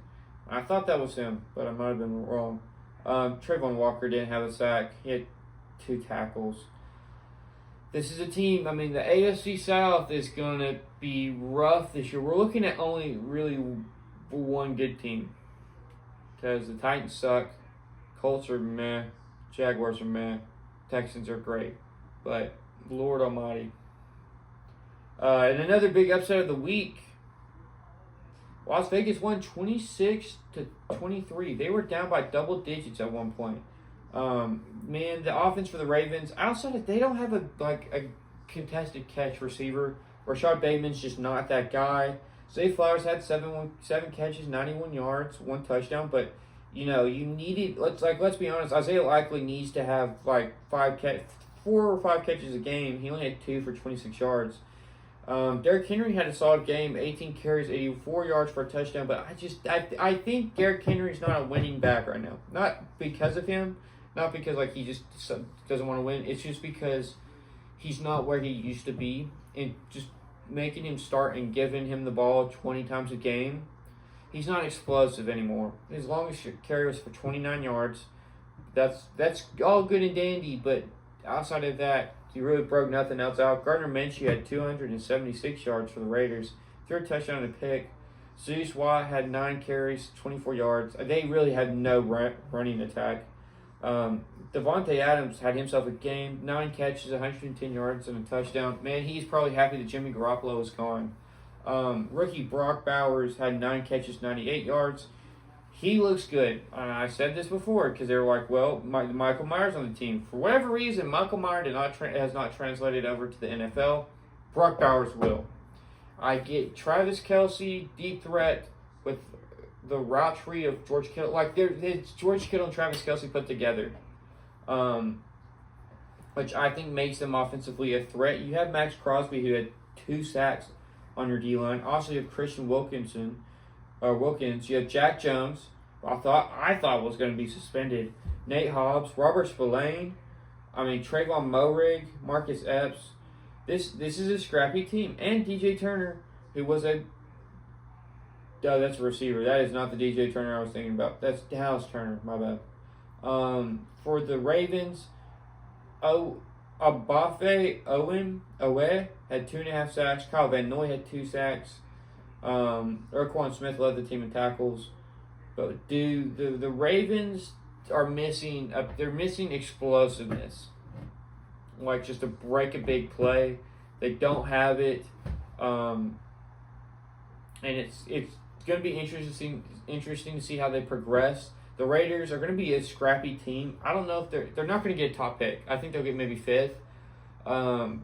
I thought that was him, but I might have been wrong. Trayvon Walker didn't have a sack. He had 2 tackles. This is a team, the AFC South is going to be rough this year. We're looking at only really one good team. Because the Titans suck. Colts are meh. Jaguars are meh. Texans are great. But, Lord Almighty. And another big upset of the week. Las Vegas won 26-23. They were down by double digits at one point. Man, the offense for the Ravens, outside of, they don't have a contested catch receiver. Rashad Bateman's just not that guy. Zay Flowers had 7 catches, 91 yards, 1 touchdown, but you needed, let's be honest, Isaiah Likely needs to have 4 or 5 catches a game. He only had 2 for 26 yards. Derrick Henry had a solid game, 18 carries, 84 yards for a touchdown, but I think Derrick Henry's not a winning back right now. Not because of him, not because he just doesn't want to win. It's just because he's not where he used to be, and just making him start and giving him the ball 20 times a game, he's not explosive anymore. His longest carry was for 29 yards. That's all good and dandy, but outside of that, he really broke nothing else out. Gardner Minshew had 276 yards for the Raiders, 3 touchdown and a pick. Zeus Watt had 9 carries, 24 yards. They really had no running attack. Devontae Adams had himself a game, 9 catches, 110 yards, and a touchdown. Man, he's probably happy that Jimmy Garoppolo is gone. Rookie Brock Bowers had 9 catches, 98 yards. He looks good. I said this before because they were like, well, Michael Myers on the team. For whatever reason, Michael Myers has not translated over to the NFL. Brock Bowers will. I get Travis Kelce, deep threat, with the route tree of George Kittle. It's George Kittle and Travis Kelce put together. Which I think makes them offensively a threat. You have Max Crosby, who had 2 sacks on your D-line. Also, you have Christian Wilkinson, Wilkins. You have Jack Jones, who I thought was going to be suspended. Nate Hobbs, Robert Spillane. Trayvon Moehrig, Marcus Epps. This is a scrappy team. And DJ Turner, who was a... Oh, that's a receiver. That is not the DJ Turner I was thinking about. That's Dallas Turner. My bad. For the Ravens, Obafe Owe had 2.5 sacks. Kyle Van Noy had 2 sacks. Urquan Smith led the team in tackles. But the Ravens are missing they're missing explosiveness, like just to break a big play. They don't have it, and it's going to be interesting to see how they progress. The Raiders are going to be a scrappy team. I don't know if they're not going to get a top pick. I think they'll get maybe 5th,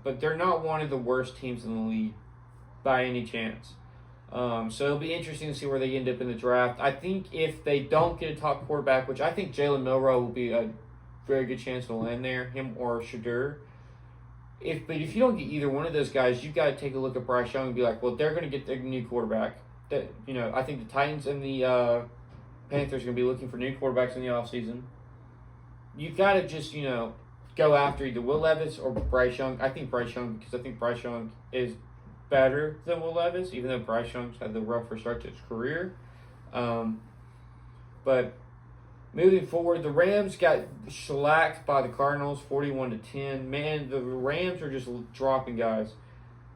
but they're not one of the worst teams in the league by any chance. So it'll be interesting to see where they end up in the draft. I think if they don't get a top quarterback, which I think Jalen Milroe will be a very good chance to land there, him or Shadur. But if you don't get either one of those guys, you've got to take a look at Bryce Young and be like, well, they're going to get their new quarterback. I think the Titans and the Panthers are going to be looking for new quarterbacks in the offseason. You've got to just, go after either Will Levis or Bryce Young. I think Bryce Young, because I think Bryce Young is better than Will Levis, even though Bryce Young's had the rougher start to his career. But moving forward, the Rams got shellacked by the Cardinals 41-10. Man, the Rams are just dropping guys.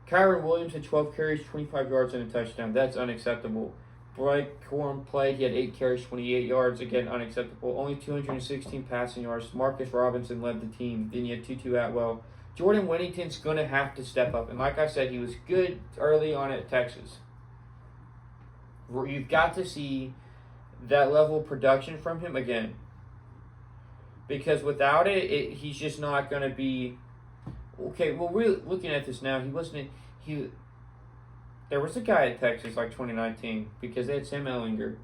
Kyron Williams had 12 carries, 25 yards, and a touchdown. That's unacceptable. Blake Corum played. He had 8 carries, 28 yards. Again, unacceptable. Only 216 passing yards. Marcus Robinson led the team. Then you had Tutu Atwell. Jordan Whittington's going to have to step up. And like I said, he was good early on at Texas. You've got to see that level of production from him again. Because without it, he's just not going to be... Okay, well, we're looking at this now. There was a guy at Texas like 2019 because they had Sam Ehlinger.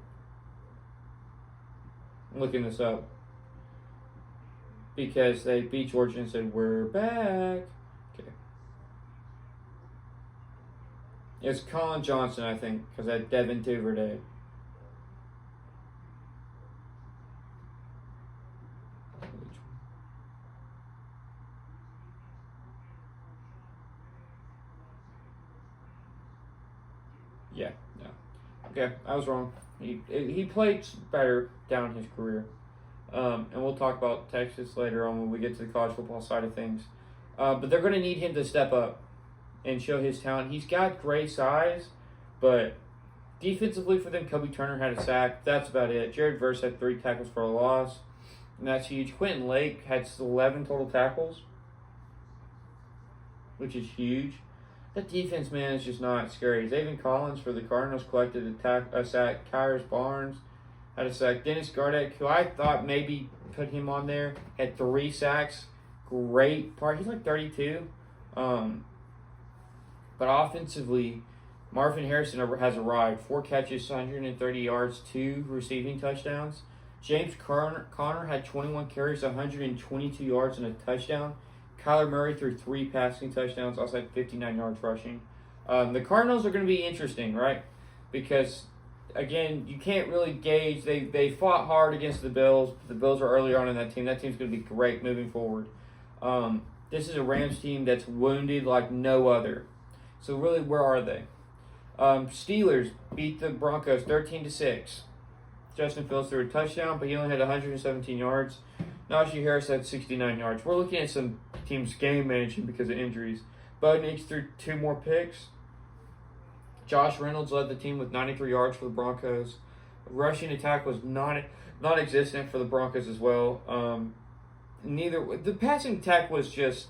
I'm looking this up. Because they beat Georgia and said, we're back. Okay. It's Colin Johnson, I think, because I had Devin Duvernay. Yeah, no. Okay, I was wrong. He played better down his career. And we'll talk about Texas later on when we get to the college football side of things. But they're going to need him to step up and show his talent. He's got great size, but defensively for them, Kobe Turner had a sack. That's about it. Jared Verse had 3 tackles for a loss, and that's huge. Quentin Lake had 11 total tackles, which is huge. That defense, man, is just not scary. Zaven Collins for the Cardinals collected a sack. Kyrus Barnes had a sack. Dennis Gardeck, who I thought maybe put him on there, had 3 sacks. Great part. He's like 32. But offensively, Marvin Harrison has arrived. 4 catches, 130 yards, 2 receiving touchdowns. James Conner had 21 carries, 122 yards, and a touchdown. Kyler Murray threw 3 passing touchdowns, also had 59 yards rushing. The Cardinals are going to be interesting, right? Because, again, you can't really gauge. They fought hard against the Bills. The Bills are early on in that team. That team's going to be great moving forward. This is a Rams team that's wounded like no other. So, really, where are they? Steelers beat the Broncos 13-6. Justin Fields threw a touchdown, but he only had 117 yards. Najee Harris had 69 yards. We're looking at some teams game managing because of injuries. Bo Nix threw 2 more picks. Josh Reynolds led the team with 93 yards for the Broncos. Rushing attack was non-existent for the Broncos as well. The passing attack was just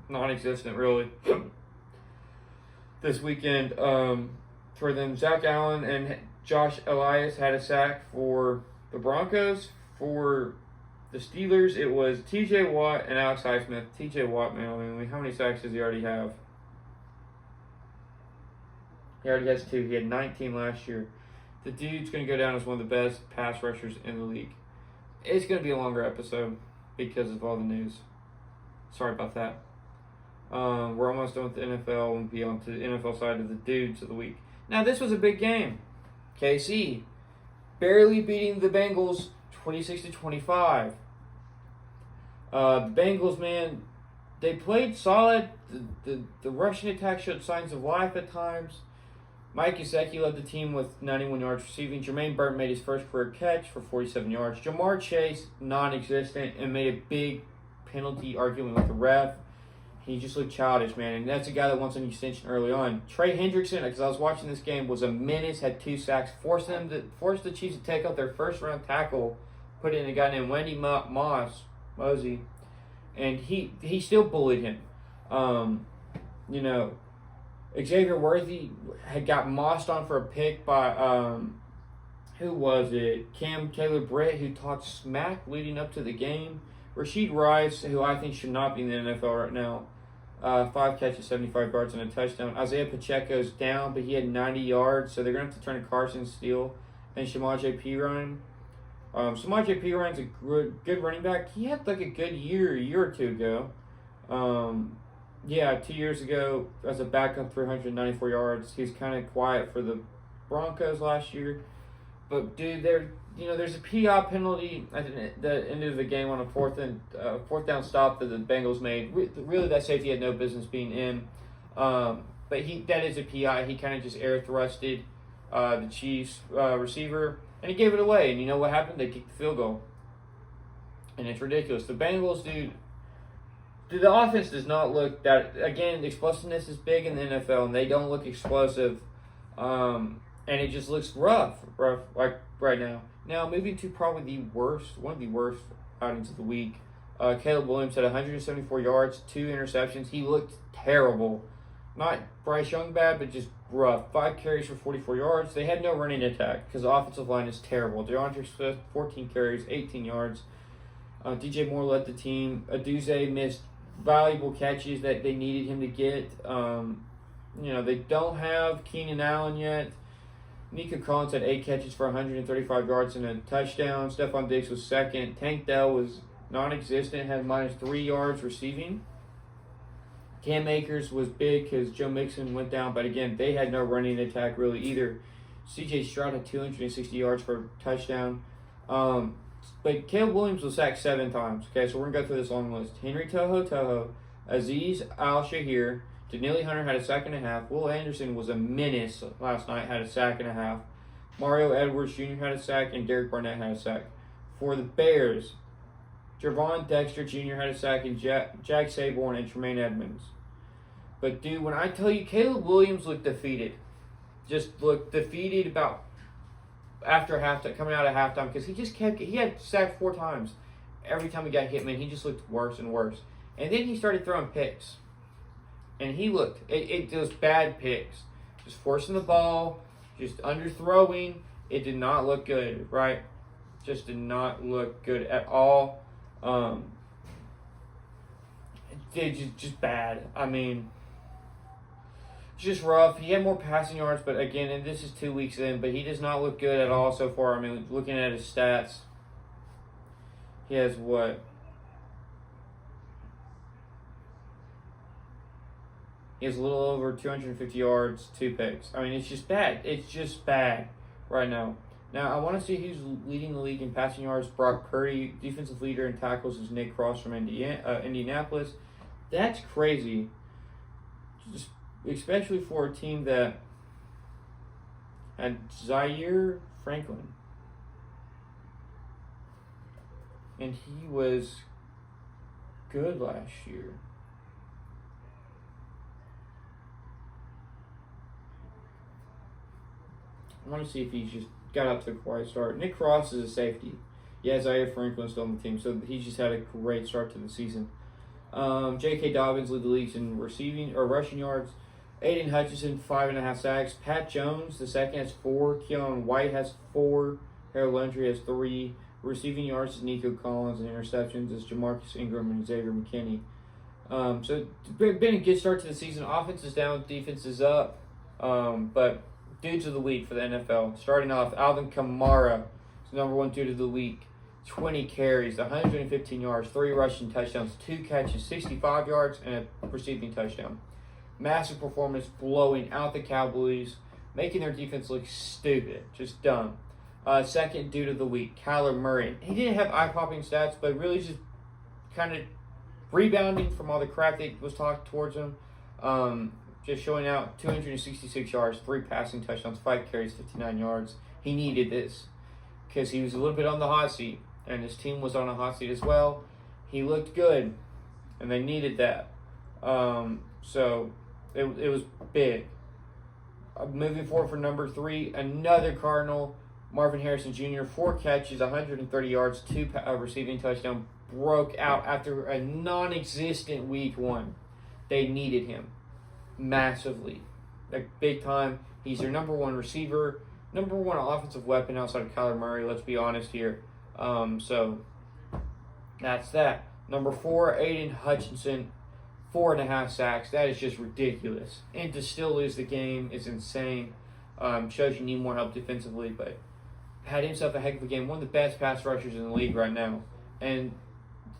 non-existent, really. This weekend for them, Zach Allen and Josh Elias had a sack for the Broncos. For the Steelers, it was T.J. Watt and Alex Highsmith. T.J. Watt, man, how many sacks does he already have? He already has 2. He had 19 last year. The dude's going to go down as one of the best pass rushers in the league. It's going to be a longer episode because of all the news. Sorry about that. We're almost done with the NFL and be on to the NFL side of the dudes of the week. Now, this was a big game. KC barely beating the Bengals 26-25. The Bengals, man, they played solid. The rushing attack showed signs of life at times. Mike Gesicki led the team with 91 yards receiving. Jermaine Burton made his first career catch for 47 yards. Jamar Chase, non-existent, and made a big penalty argument with the ref. He just looked childish, man, and that's a guy that wants an extension early on. Trey Hendrickson, because I was watching this game, was a menace, had 2 sacks, forced the Chiefs to take out their first-round tackle, put in a guy named Wendy Mosey, and he still bullied him. Xavier Worthy had got mossed on for a pick by, who was it? Cam Taylor-Britt, who talked smack leading up to the game. Rashid Rice, who I think should not be in the NFL right now, 5 catches, 75 yards, and a touchdown. Isaiah Pacheco's down, but he had 90 yards, so they're going to have to turn to Carson Steele and Samaje Perine. Samaje Perine's a good running back. He had like a good year a year or two ago. 2 years ago, as a backup, 394 yards. He's kind of quiet for the Broncos last year. But, dude, there's a PI penalty at the end of the game on a fourth down stop that the Bengals made. Really, that safety had no business being in. But that is a PI. He kind of just air thrusted the Chiefs receiver, and he gave it away. And you know what happened? They kicked the field goal. And it's ridiculous. The Bengals, dude, the offense does not look that, again, explosiveness is big in the NFL, and they don't look explosive. And it just looks rough like right now. Now, moving to probably one of the worst outings of the week. Caleb Williams had 174 yards, 2 interceptions. He looked terrible. Not Bryce Young bad, but just rough. 5 carries for 44 yards. They had no running attack because the offensive line is terrible. DeAndre Swift, 14 carries, 18 yards. DJ Moore led the team. Aduze missed valuable catches that they needed him to get. They don't have Keenan Allen yet. Nico Collins had 8 catches for 135 yards and a touchdown. Stephon Diggs was second. Tank Dell was non-existent, had -3 yards receiving. Cam Akers was big because Joe Mixon went down, but again, they had no running attack really either. C.J. Stroud had 260 yards for a touchdown. But Caleb Williams was sacked 7 times. Okay, so we're going to go through this long list. Henry Toho, Aziz Al-Shahir, Danielle Hunter had a sack and a half. Will Anderson was a menace last night, had a sack and a half. Mario Edwards Jr. had a sack, and Derek Barnett had a sack. For the Bears, Javon Dexter Jr. had a sack, and Jack Saborn and Tremaine Edmonds. But, dude, when I tell you, Caleb Williams looked defeated. Just looked defeated about after halftime, coming out of halftime, because he had sacked 4 times. Every time he got hit, man, he just looked worse and worse. And then he started throwing picks. And he looked, it was bad picks. Just forcing the ball, just underthrowing. It did not look good, right? Just did not look good at all. It just bad. I mean, just rough. He had more passing yards, but again, and this is 2 weeks in, but he does not look good at all so far. I mean, looking at his stats, he has what? He has a little over 250 yards, 2 picks. I mean, it's just bad. It's just bad right now. Now, I want to see who's leading the league in passing yards. Brock Purdy, defensive leader in tackles, is Nick Cross from Indianapolis. That's crazy, just especially for a team that had Zaire Franklin. And he was good last year. I want to see if he's just got up to a quiet start. Nick Cross is a safety. Yeah, Zaire Franklin's still on the team, so he's just had a great start to the season. J.K. Dobbins led the leagues in receiving or rushing yards. Aiden Hutchinson, 5.5 sacks. Pat Jones, the second, has 4. Keon White has 4. Harold Landry has 3. Receiving yards is Nico Collins, and interceptions is Jamarcus Ingram and Xavier McKinney. So it's been a good start to the season. Offense is down, defense is up. But dudes of the week for the NFL. Starting off, Alvin Kamara is the number 1 dude of the week. 20 carries, 115 yards, 3 rushing touchdowns, 2 catches, 65 yards, and a receiving touchdown. Massive performance, blowing out the Cowboys. making their defense look stupid, just dumb. Second dude of the week, Kyler Murray. He didn't have eye-popping stats, but really just kind of rebounding from all the crap that was talked towards him. Just showing out 266 yards, 3 passing touchdowns, 5 carries, 59 yards. He needed this because he was a little bit on the hot seat, and his team was on a hot seat as well. He looked good, and they needed that. So it was big. Moving forward for number 3, another Cardinal, Marvin Harrison Jr., 4 catches, 130 yards, 2 receiving touchdowns, broke out after a non-existent week 1. They needed him massively, like big time. He's their number 1 receiver, number 1 offensive weapon outside of Kyler Murray. Let's be honest here. So that's that. Number 4, Aiden Hutchinson, 4.5 sacks. That is just ridiculous. And to still lose the game is insane. Shows you need more help defensively, but had himself a heck of a game. One of the best pass rushers in the league right now. And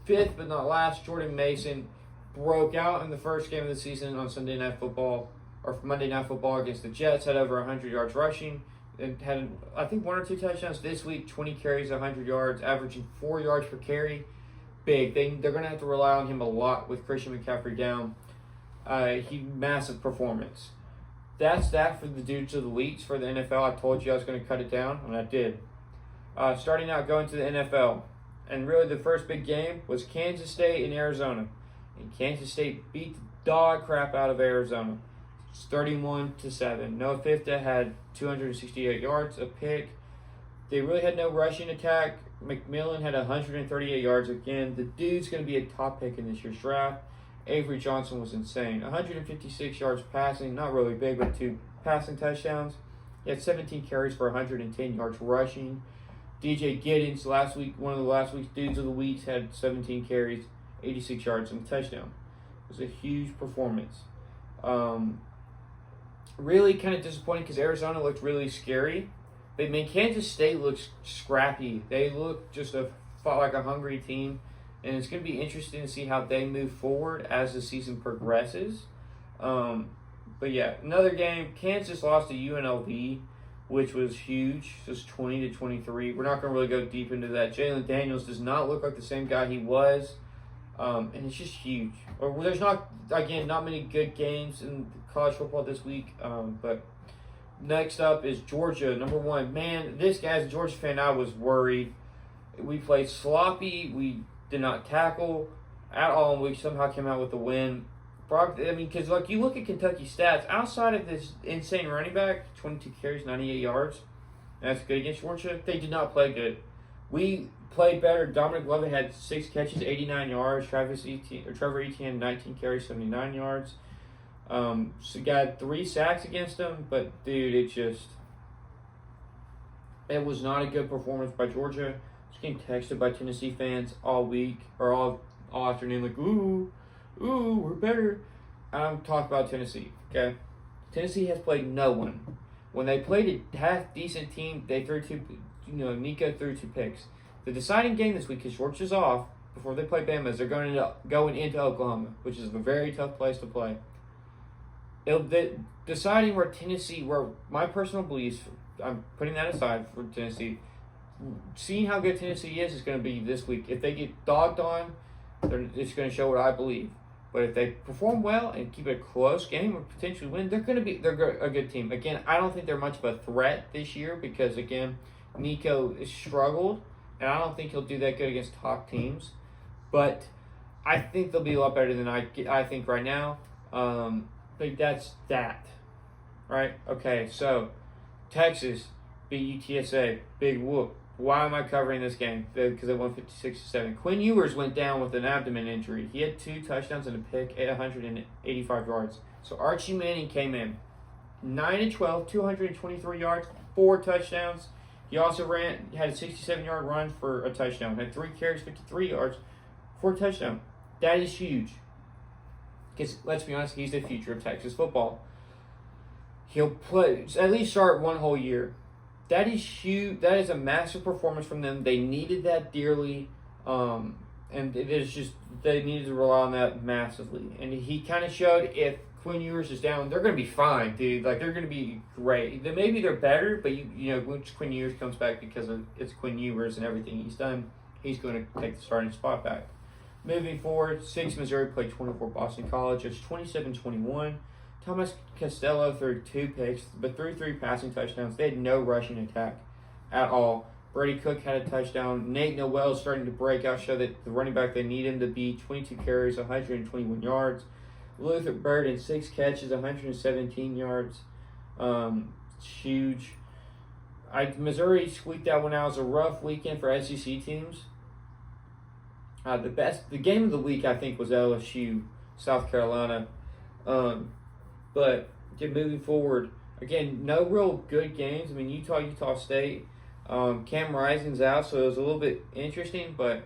5th but not last, Jordan Mason broke out in the first game of the season on Sunday Night Football, or Monday Night Football against the Jets, had over 100 yards rushing, and had, I think, 1 or 2 touchdowns this week, 20 carries, 100 yards, averaging 4 yards per carry. Big. They're going to have to rely on him a lot with Christian McCaffrey down. Massive performance. That's that for the dudes of the weeks for the NFL. I told you I was going to cut it down, and I did. Starting out, going to the NFL. And really the first big game was Kansas State and Arizona. And Kansas State beat the dog crap out of Arizona. It's 31-7. Noah Fifta had 268 yards, a pick. They really had no rushing attack. McMillan had 138 yards again. The dude's going to be a top pick in this year's draft. Avery Johnson was insane. 156 yards passing, not really big, but 2 passing touchdowns. He had 17 carries for 110 yards rushing. DJ Giddens, last week, one of the last week's dudes of the week, had 17 carries, 86 yards, and a touchdown. It was a huge performance. Really kind of disappointing because Arizona looked really scary. But Kansas State looks scrappy. They look just like a hungry team. And it's going to be interesting to see how they move forward as the season progresses. But yeah, another game. Kansas lost to UNLV, which was huge. Just 20-23. We're not going to really go deep into that. Jalen Daniels does not look like the same guy he was. And it's just huge. There's not many good games in college football this week. But next up is Georgia, number 1. Man, this guy's a Georgia fan. I was worried. We played sloppy. We did not tackle at all, and we somehow came out with the win. Because you look at Kentucky stats, outside of this insane running back, 22 carries, 98 yards, that's good against Georgia. They did not play good. We played better. Dominic Lovett had 6 catches, 89 yards. Trevor Etienne, 19 carries, 79 yards. So got 3 sacks against them, but dude, it was not a good performance by Georgia. I was getting texted by Tennessee fans all week, or all afternoon, like, ooh, we're better. I'm talking about Tennessee, okay? Tennessee has played no one. When they played a half-decent team, they threw 2, Nico threw 2 picks. The deciding game this week, because Georgia's off, before they play Bama, is they're going into Oklahoma, which is a very tough place to play. Deciding where my personal beliefs, I'm putting that aside for Tennessee, seeing how good Tennessee is going to be this week. If they get dogged on, it's going to show what I believe. But if they perform well and keep it a close game or potentially win, they're a good team. Again, I don't think they're much of a threat this year because, again, Nico has struggled, and I don't think he'll do that good against top teams. But I think they'll be a lot better than I think right now. But that's that. Right? Okay, so Texas beat UTSA. Big whoop. Why am I covering this game? Because they won 56-7. Quinn Ewers went down with an abdomen injury. He had 2 touchdowns and a pick at 185 yards. So Archie Manning came in 9-12, 223 yards, 4 touchdowns. He also had a 67-yard run for a touchdown. Had 3 carries, 53 yards, 4 touchdowns. That is huge. Because let's be honest, he's the future of Texas football. He'll play at least start 1 whole year. That is huge. That is a massive performance from them. They needed that dearly, and it is just they needed to rely on that massively. And he kind of showed if Quinn Ewers is down, they're going to be fine, dude. Like, they're going to be great. Maybe they're better, but, you know, once Quinn Ewers comes back because it's Quinn Ewers and everything he's done, he's going to take the starting spot back. Moving forward, 6 Missouri played 24 Boston College. It's 27-21. Thomas Costello threw 2 picks, but threw 3 passing touchdowns. They had no rushing attack at all. Brady Cook had a touchdown. Nate Noel starting to break out, show that the running back they need him to be. 22 carries, 121 yards. Luther Burden, 6 catches, 117 yards. Huge. Missouri squeaked that one out. It was a rough weekend for SEC teams. The game of the week, I think, was LSU, South Carolina. But moving forward, again, no real good games. I mean, Utah State. Cam Rising's out, so it was a little bit interesting, but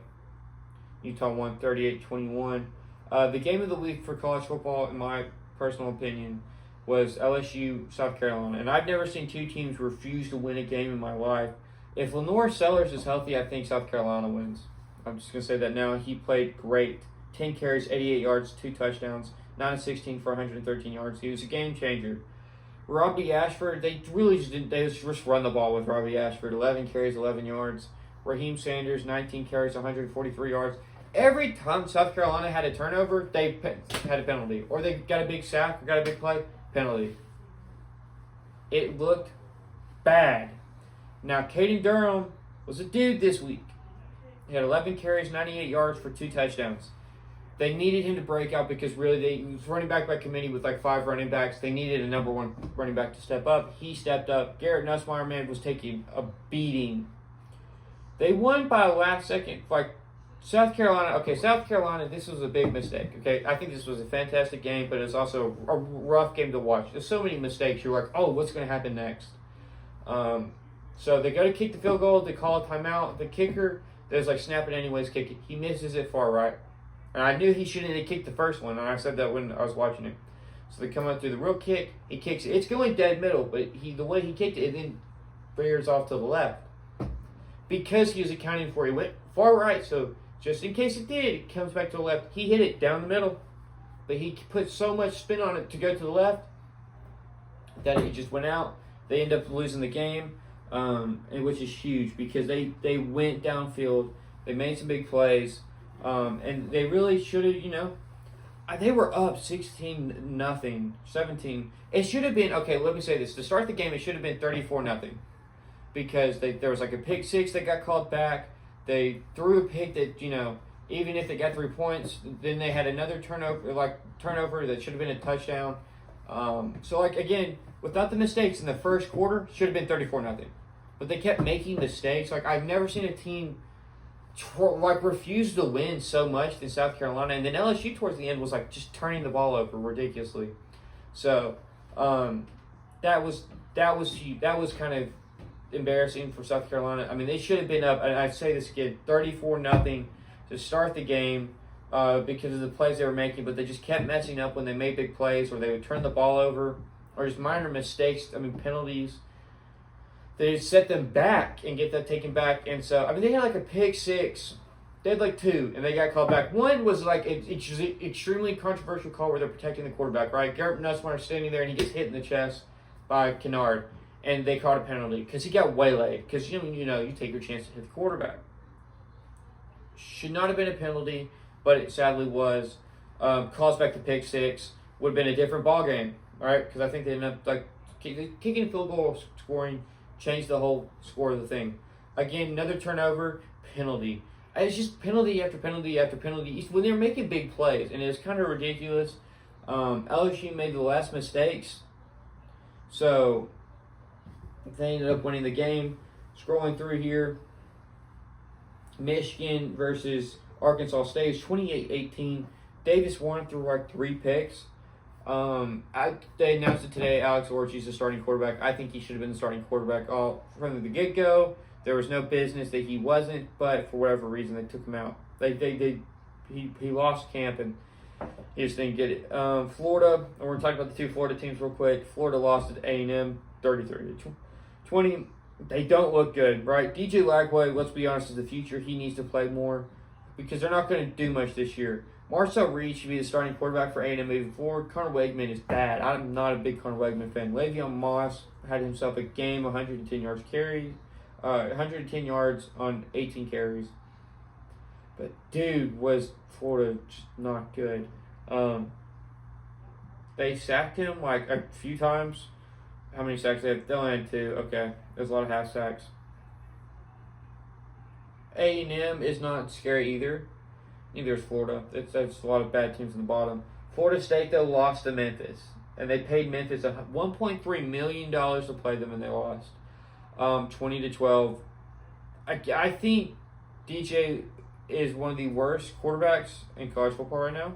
Utah won 38-21. The game of the week for college football, in my personal opinion, was LSU, South Carolina. And I've never seen 2 teams refuse to win a game in my life. If Lenore Sellers is healthy, I think South Carolina wins. I'm just going to say that now. He played great. 10 carries, 88 yards, 2 touchdowns, 9 of 16 for 113 yards. He was a game changer. Robbie Ashford, they just run the ball with Robbie Ashford. 11 carries, 11 yards. Raheem Sanders, 19 carries, 143 yards. Every time South Carolina had a turnover, they had a penalty. Or they got a big sack or got a big play, penalty. It looked bad. Now, Caden Durham was a dude this week. He had 11 carries, 98 yards for 2 touchdowns. They needed him to break out because really he was running back by committee with like 5 running backs. They needed a number 1 running back to step up. He stepped up. Garrett Nussmeier, man, was taking a beating. They won by a last second. Like South Carolina, this was a big mistake. Okay, I think this was a fantastic game, but it's also a rough game to watch. There's so many mistakes. You're like, oh, what's going to happen next? So they go to kick the field goal. They call a timeout. The kicker, there's like snap it anyways, kick it. He misses it far right. And I knew he shouldn't have kicked the first one, and I said that when I was watching him. So they come up through the real kick. He kicks it. It's going dead middle, but the way he kicked it, it then veers off to the left. Because he was accounting for it, he went far right, so just in case it did, it comes back to the left. He hit it down the middle, but he put so much spin on it to go to the left that it just went out. They end up losing the game, which is huge because they went downfield. They made some big plays. And they really should have, they were up 16-0, 17. It should have been, okay, let me say this. To start the game, it should have been 34-0 because there was like a pick 6 that got called back. They threw a pick that, even if they got 3 points, then they had another turnover that should have been a touchdown. So, again, without the mistakes in the first quarter, should have been 34-0. But they kept making mistakes. I've never seen a team refused to win so much than South Carolina, and then LSU towards the end was just turning the ball over ridiculously. So that was kind of embarrassing for South Carolina. I mean, they should have been up, and I say this again, 34-0 to start the game because of the plays they were making, but they just kept messing up when they made big plays, or they would turn the ball over, or just minor mistakes. I mean, penalties. They set them back and get that taken back. And so, they had a pick 6. They had 2, and they got called back. One was an extremely controversial call where they're protecting the quarterback, right? Garrett Nussmeier standing there, and he gets hit in the chest by Kennard, and they called a penalty because he got waylaid. Because, you take your chance to hit the quarterback. Should not have been a penalty, but it sadly was. Calls back to pick 6. Would have been a different ball game, all right? Because I think they ended up, kicking a field goal, scoring, changed the whole score of the thing. Again, another turnover, penalty. It's just penalty after penalty after penalty. When they're making big plays, and it's kind of ridiculous. LSU made the last mistakes, so they ended up winning the game. Scrolling through here, Michigan versus Arkansas State is 28-18. Davis Warren threw 3 picks. They announced it today. Alex Orchie's the starting quarterback. I think he should have been the starting quarterback all from the get-go. There was no business that he wasn't, but for whatever reason, they took him out. He lost camp and he just didn't get it. Florida, and we're talking about the 2 Florida teams real quick. Florida lost at A&M 33-20. They don't look good, right? DJ Lagway, let's be honest, is the future. He needs to play more because they're not going to do much this year. Marcel Reed should be the starting quarterback for A&M moving forward. Connor Wegman is bad. I'm not a big Connor Wegman fan. Le'Veon Moss had himself a game, 110 yards carry, 110 yards on 18 carries. But dude, was Florida just not good. They sacked him like a few times. How many sacks they have? They only had 2. Okay, there's a lot of half sacks. A&M is not scary either. Neither is Florida. There's a lot of bad teams in the bottom. Florida State, though, lost to Memphis. And they paid Memphis $1.3 million to play them, and they lost 20-12. I think DJ is one of the worst quarterbacks in college football right now.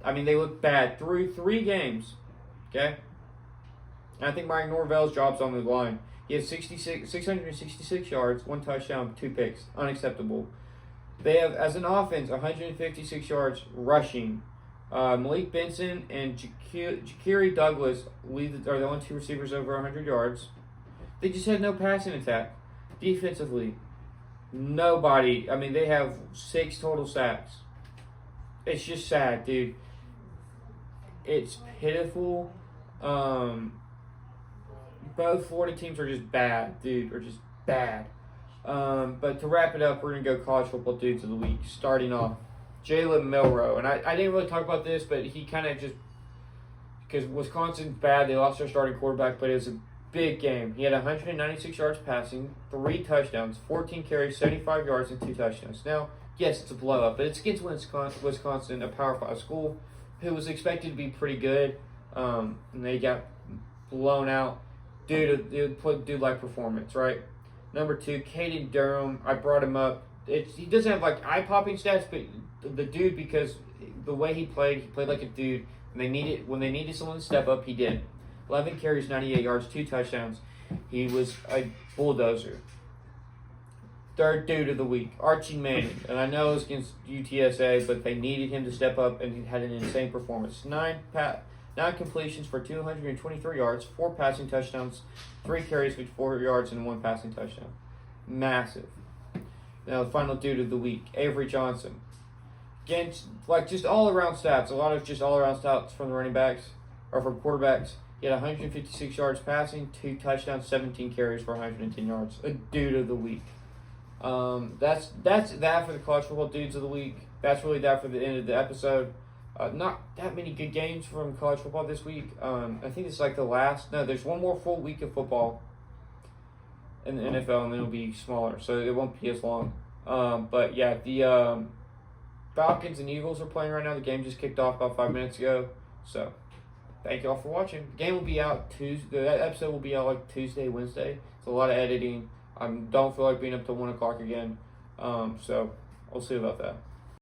I mean, they look bad through 3 games. Okay? And I think Mike Norvell's job's on the line. He has 666 yards, 1 touchdown, 2 picks. Unacceptable. They have, as an offense, 156 yards rushing. Malik Benson and Ja'Kerry Douglas are the only 2 receivers over 100 yards. They just had no passing attack. Defensively, nobody. I mean, they have 6 total sacks. It's just sad, dude. It's pitiful. Both Florida teams are just bad, dude. Are just bad. But to wrap it up, we're going to go college football dudes of the week. Starting off, Jalen Milroe. And I didn't really talk about this, but he kind of just, because Wisconsin's bad, they lost their starting quarterback, but it was a big game. He had 196 yards passing, 3 touchdowns, 14 carries, 75 yards, and 2 touchdowns. Now, yes, it's a blowout, but it's against Wisconsin, a Power 5 school, who was expected to be pretty good, and they got blown out due to like performance, right? Number 2, Caden Durham. I brought him up. He doesn't have like eye-popping stats, but the dude, because the way he played like a dude. And when they needed someone to step up, he did. 11 carries, 98 yards, 2 touchdowns. He was a bulldozer. Third dude of the week, Archie Manning. And I know it was against UTSA, but they needed him to step up, and he had an insane performance. 9 completions for 223 yards, 4 passing touchdowns, 3 carries for 4 yards, and 1 passing touchdown. Massive. Now, the final dude of the week, Avery Johnson. Against, like, just all-around stats. A lot of just all-around stats from the running backs, or from quarterbacks. He had 156 yards passing, 2 touchdowns, 17 carries for 110 yards. A dude of the week. That's that for the college football dudes of the week. That's really that for the end of the episode. Not that many good games from college football this week. I think it's like the last. No, there's one more full week of football in the NFL, and then it'll be smaller, so it won't be as long. But yeah, the Falcons and Eagles are playing right now. The game just kicked off about 5 minutes ago. So thank you all for watching. The game will be out Tuesday. That episode will be out like Tuesday, Wednesday. It's a lot of editing. I don't feel like being up till 1 o'clock again. So we'll see about that.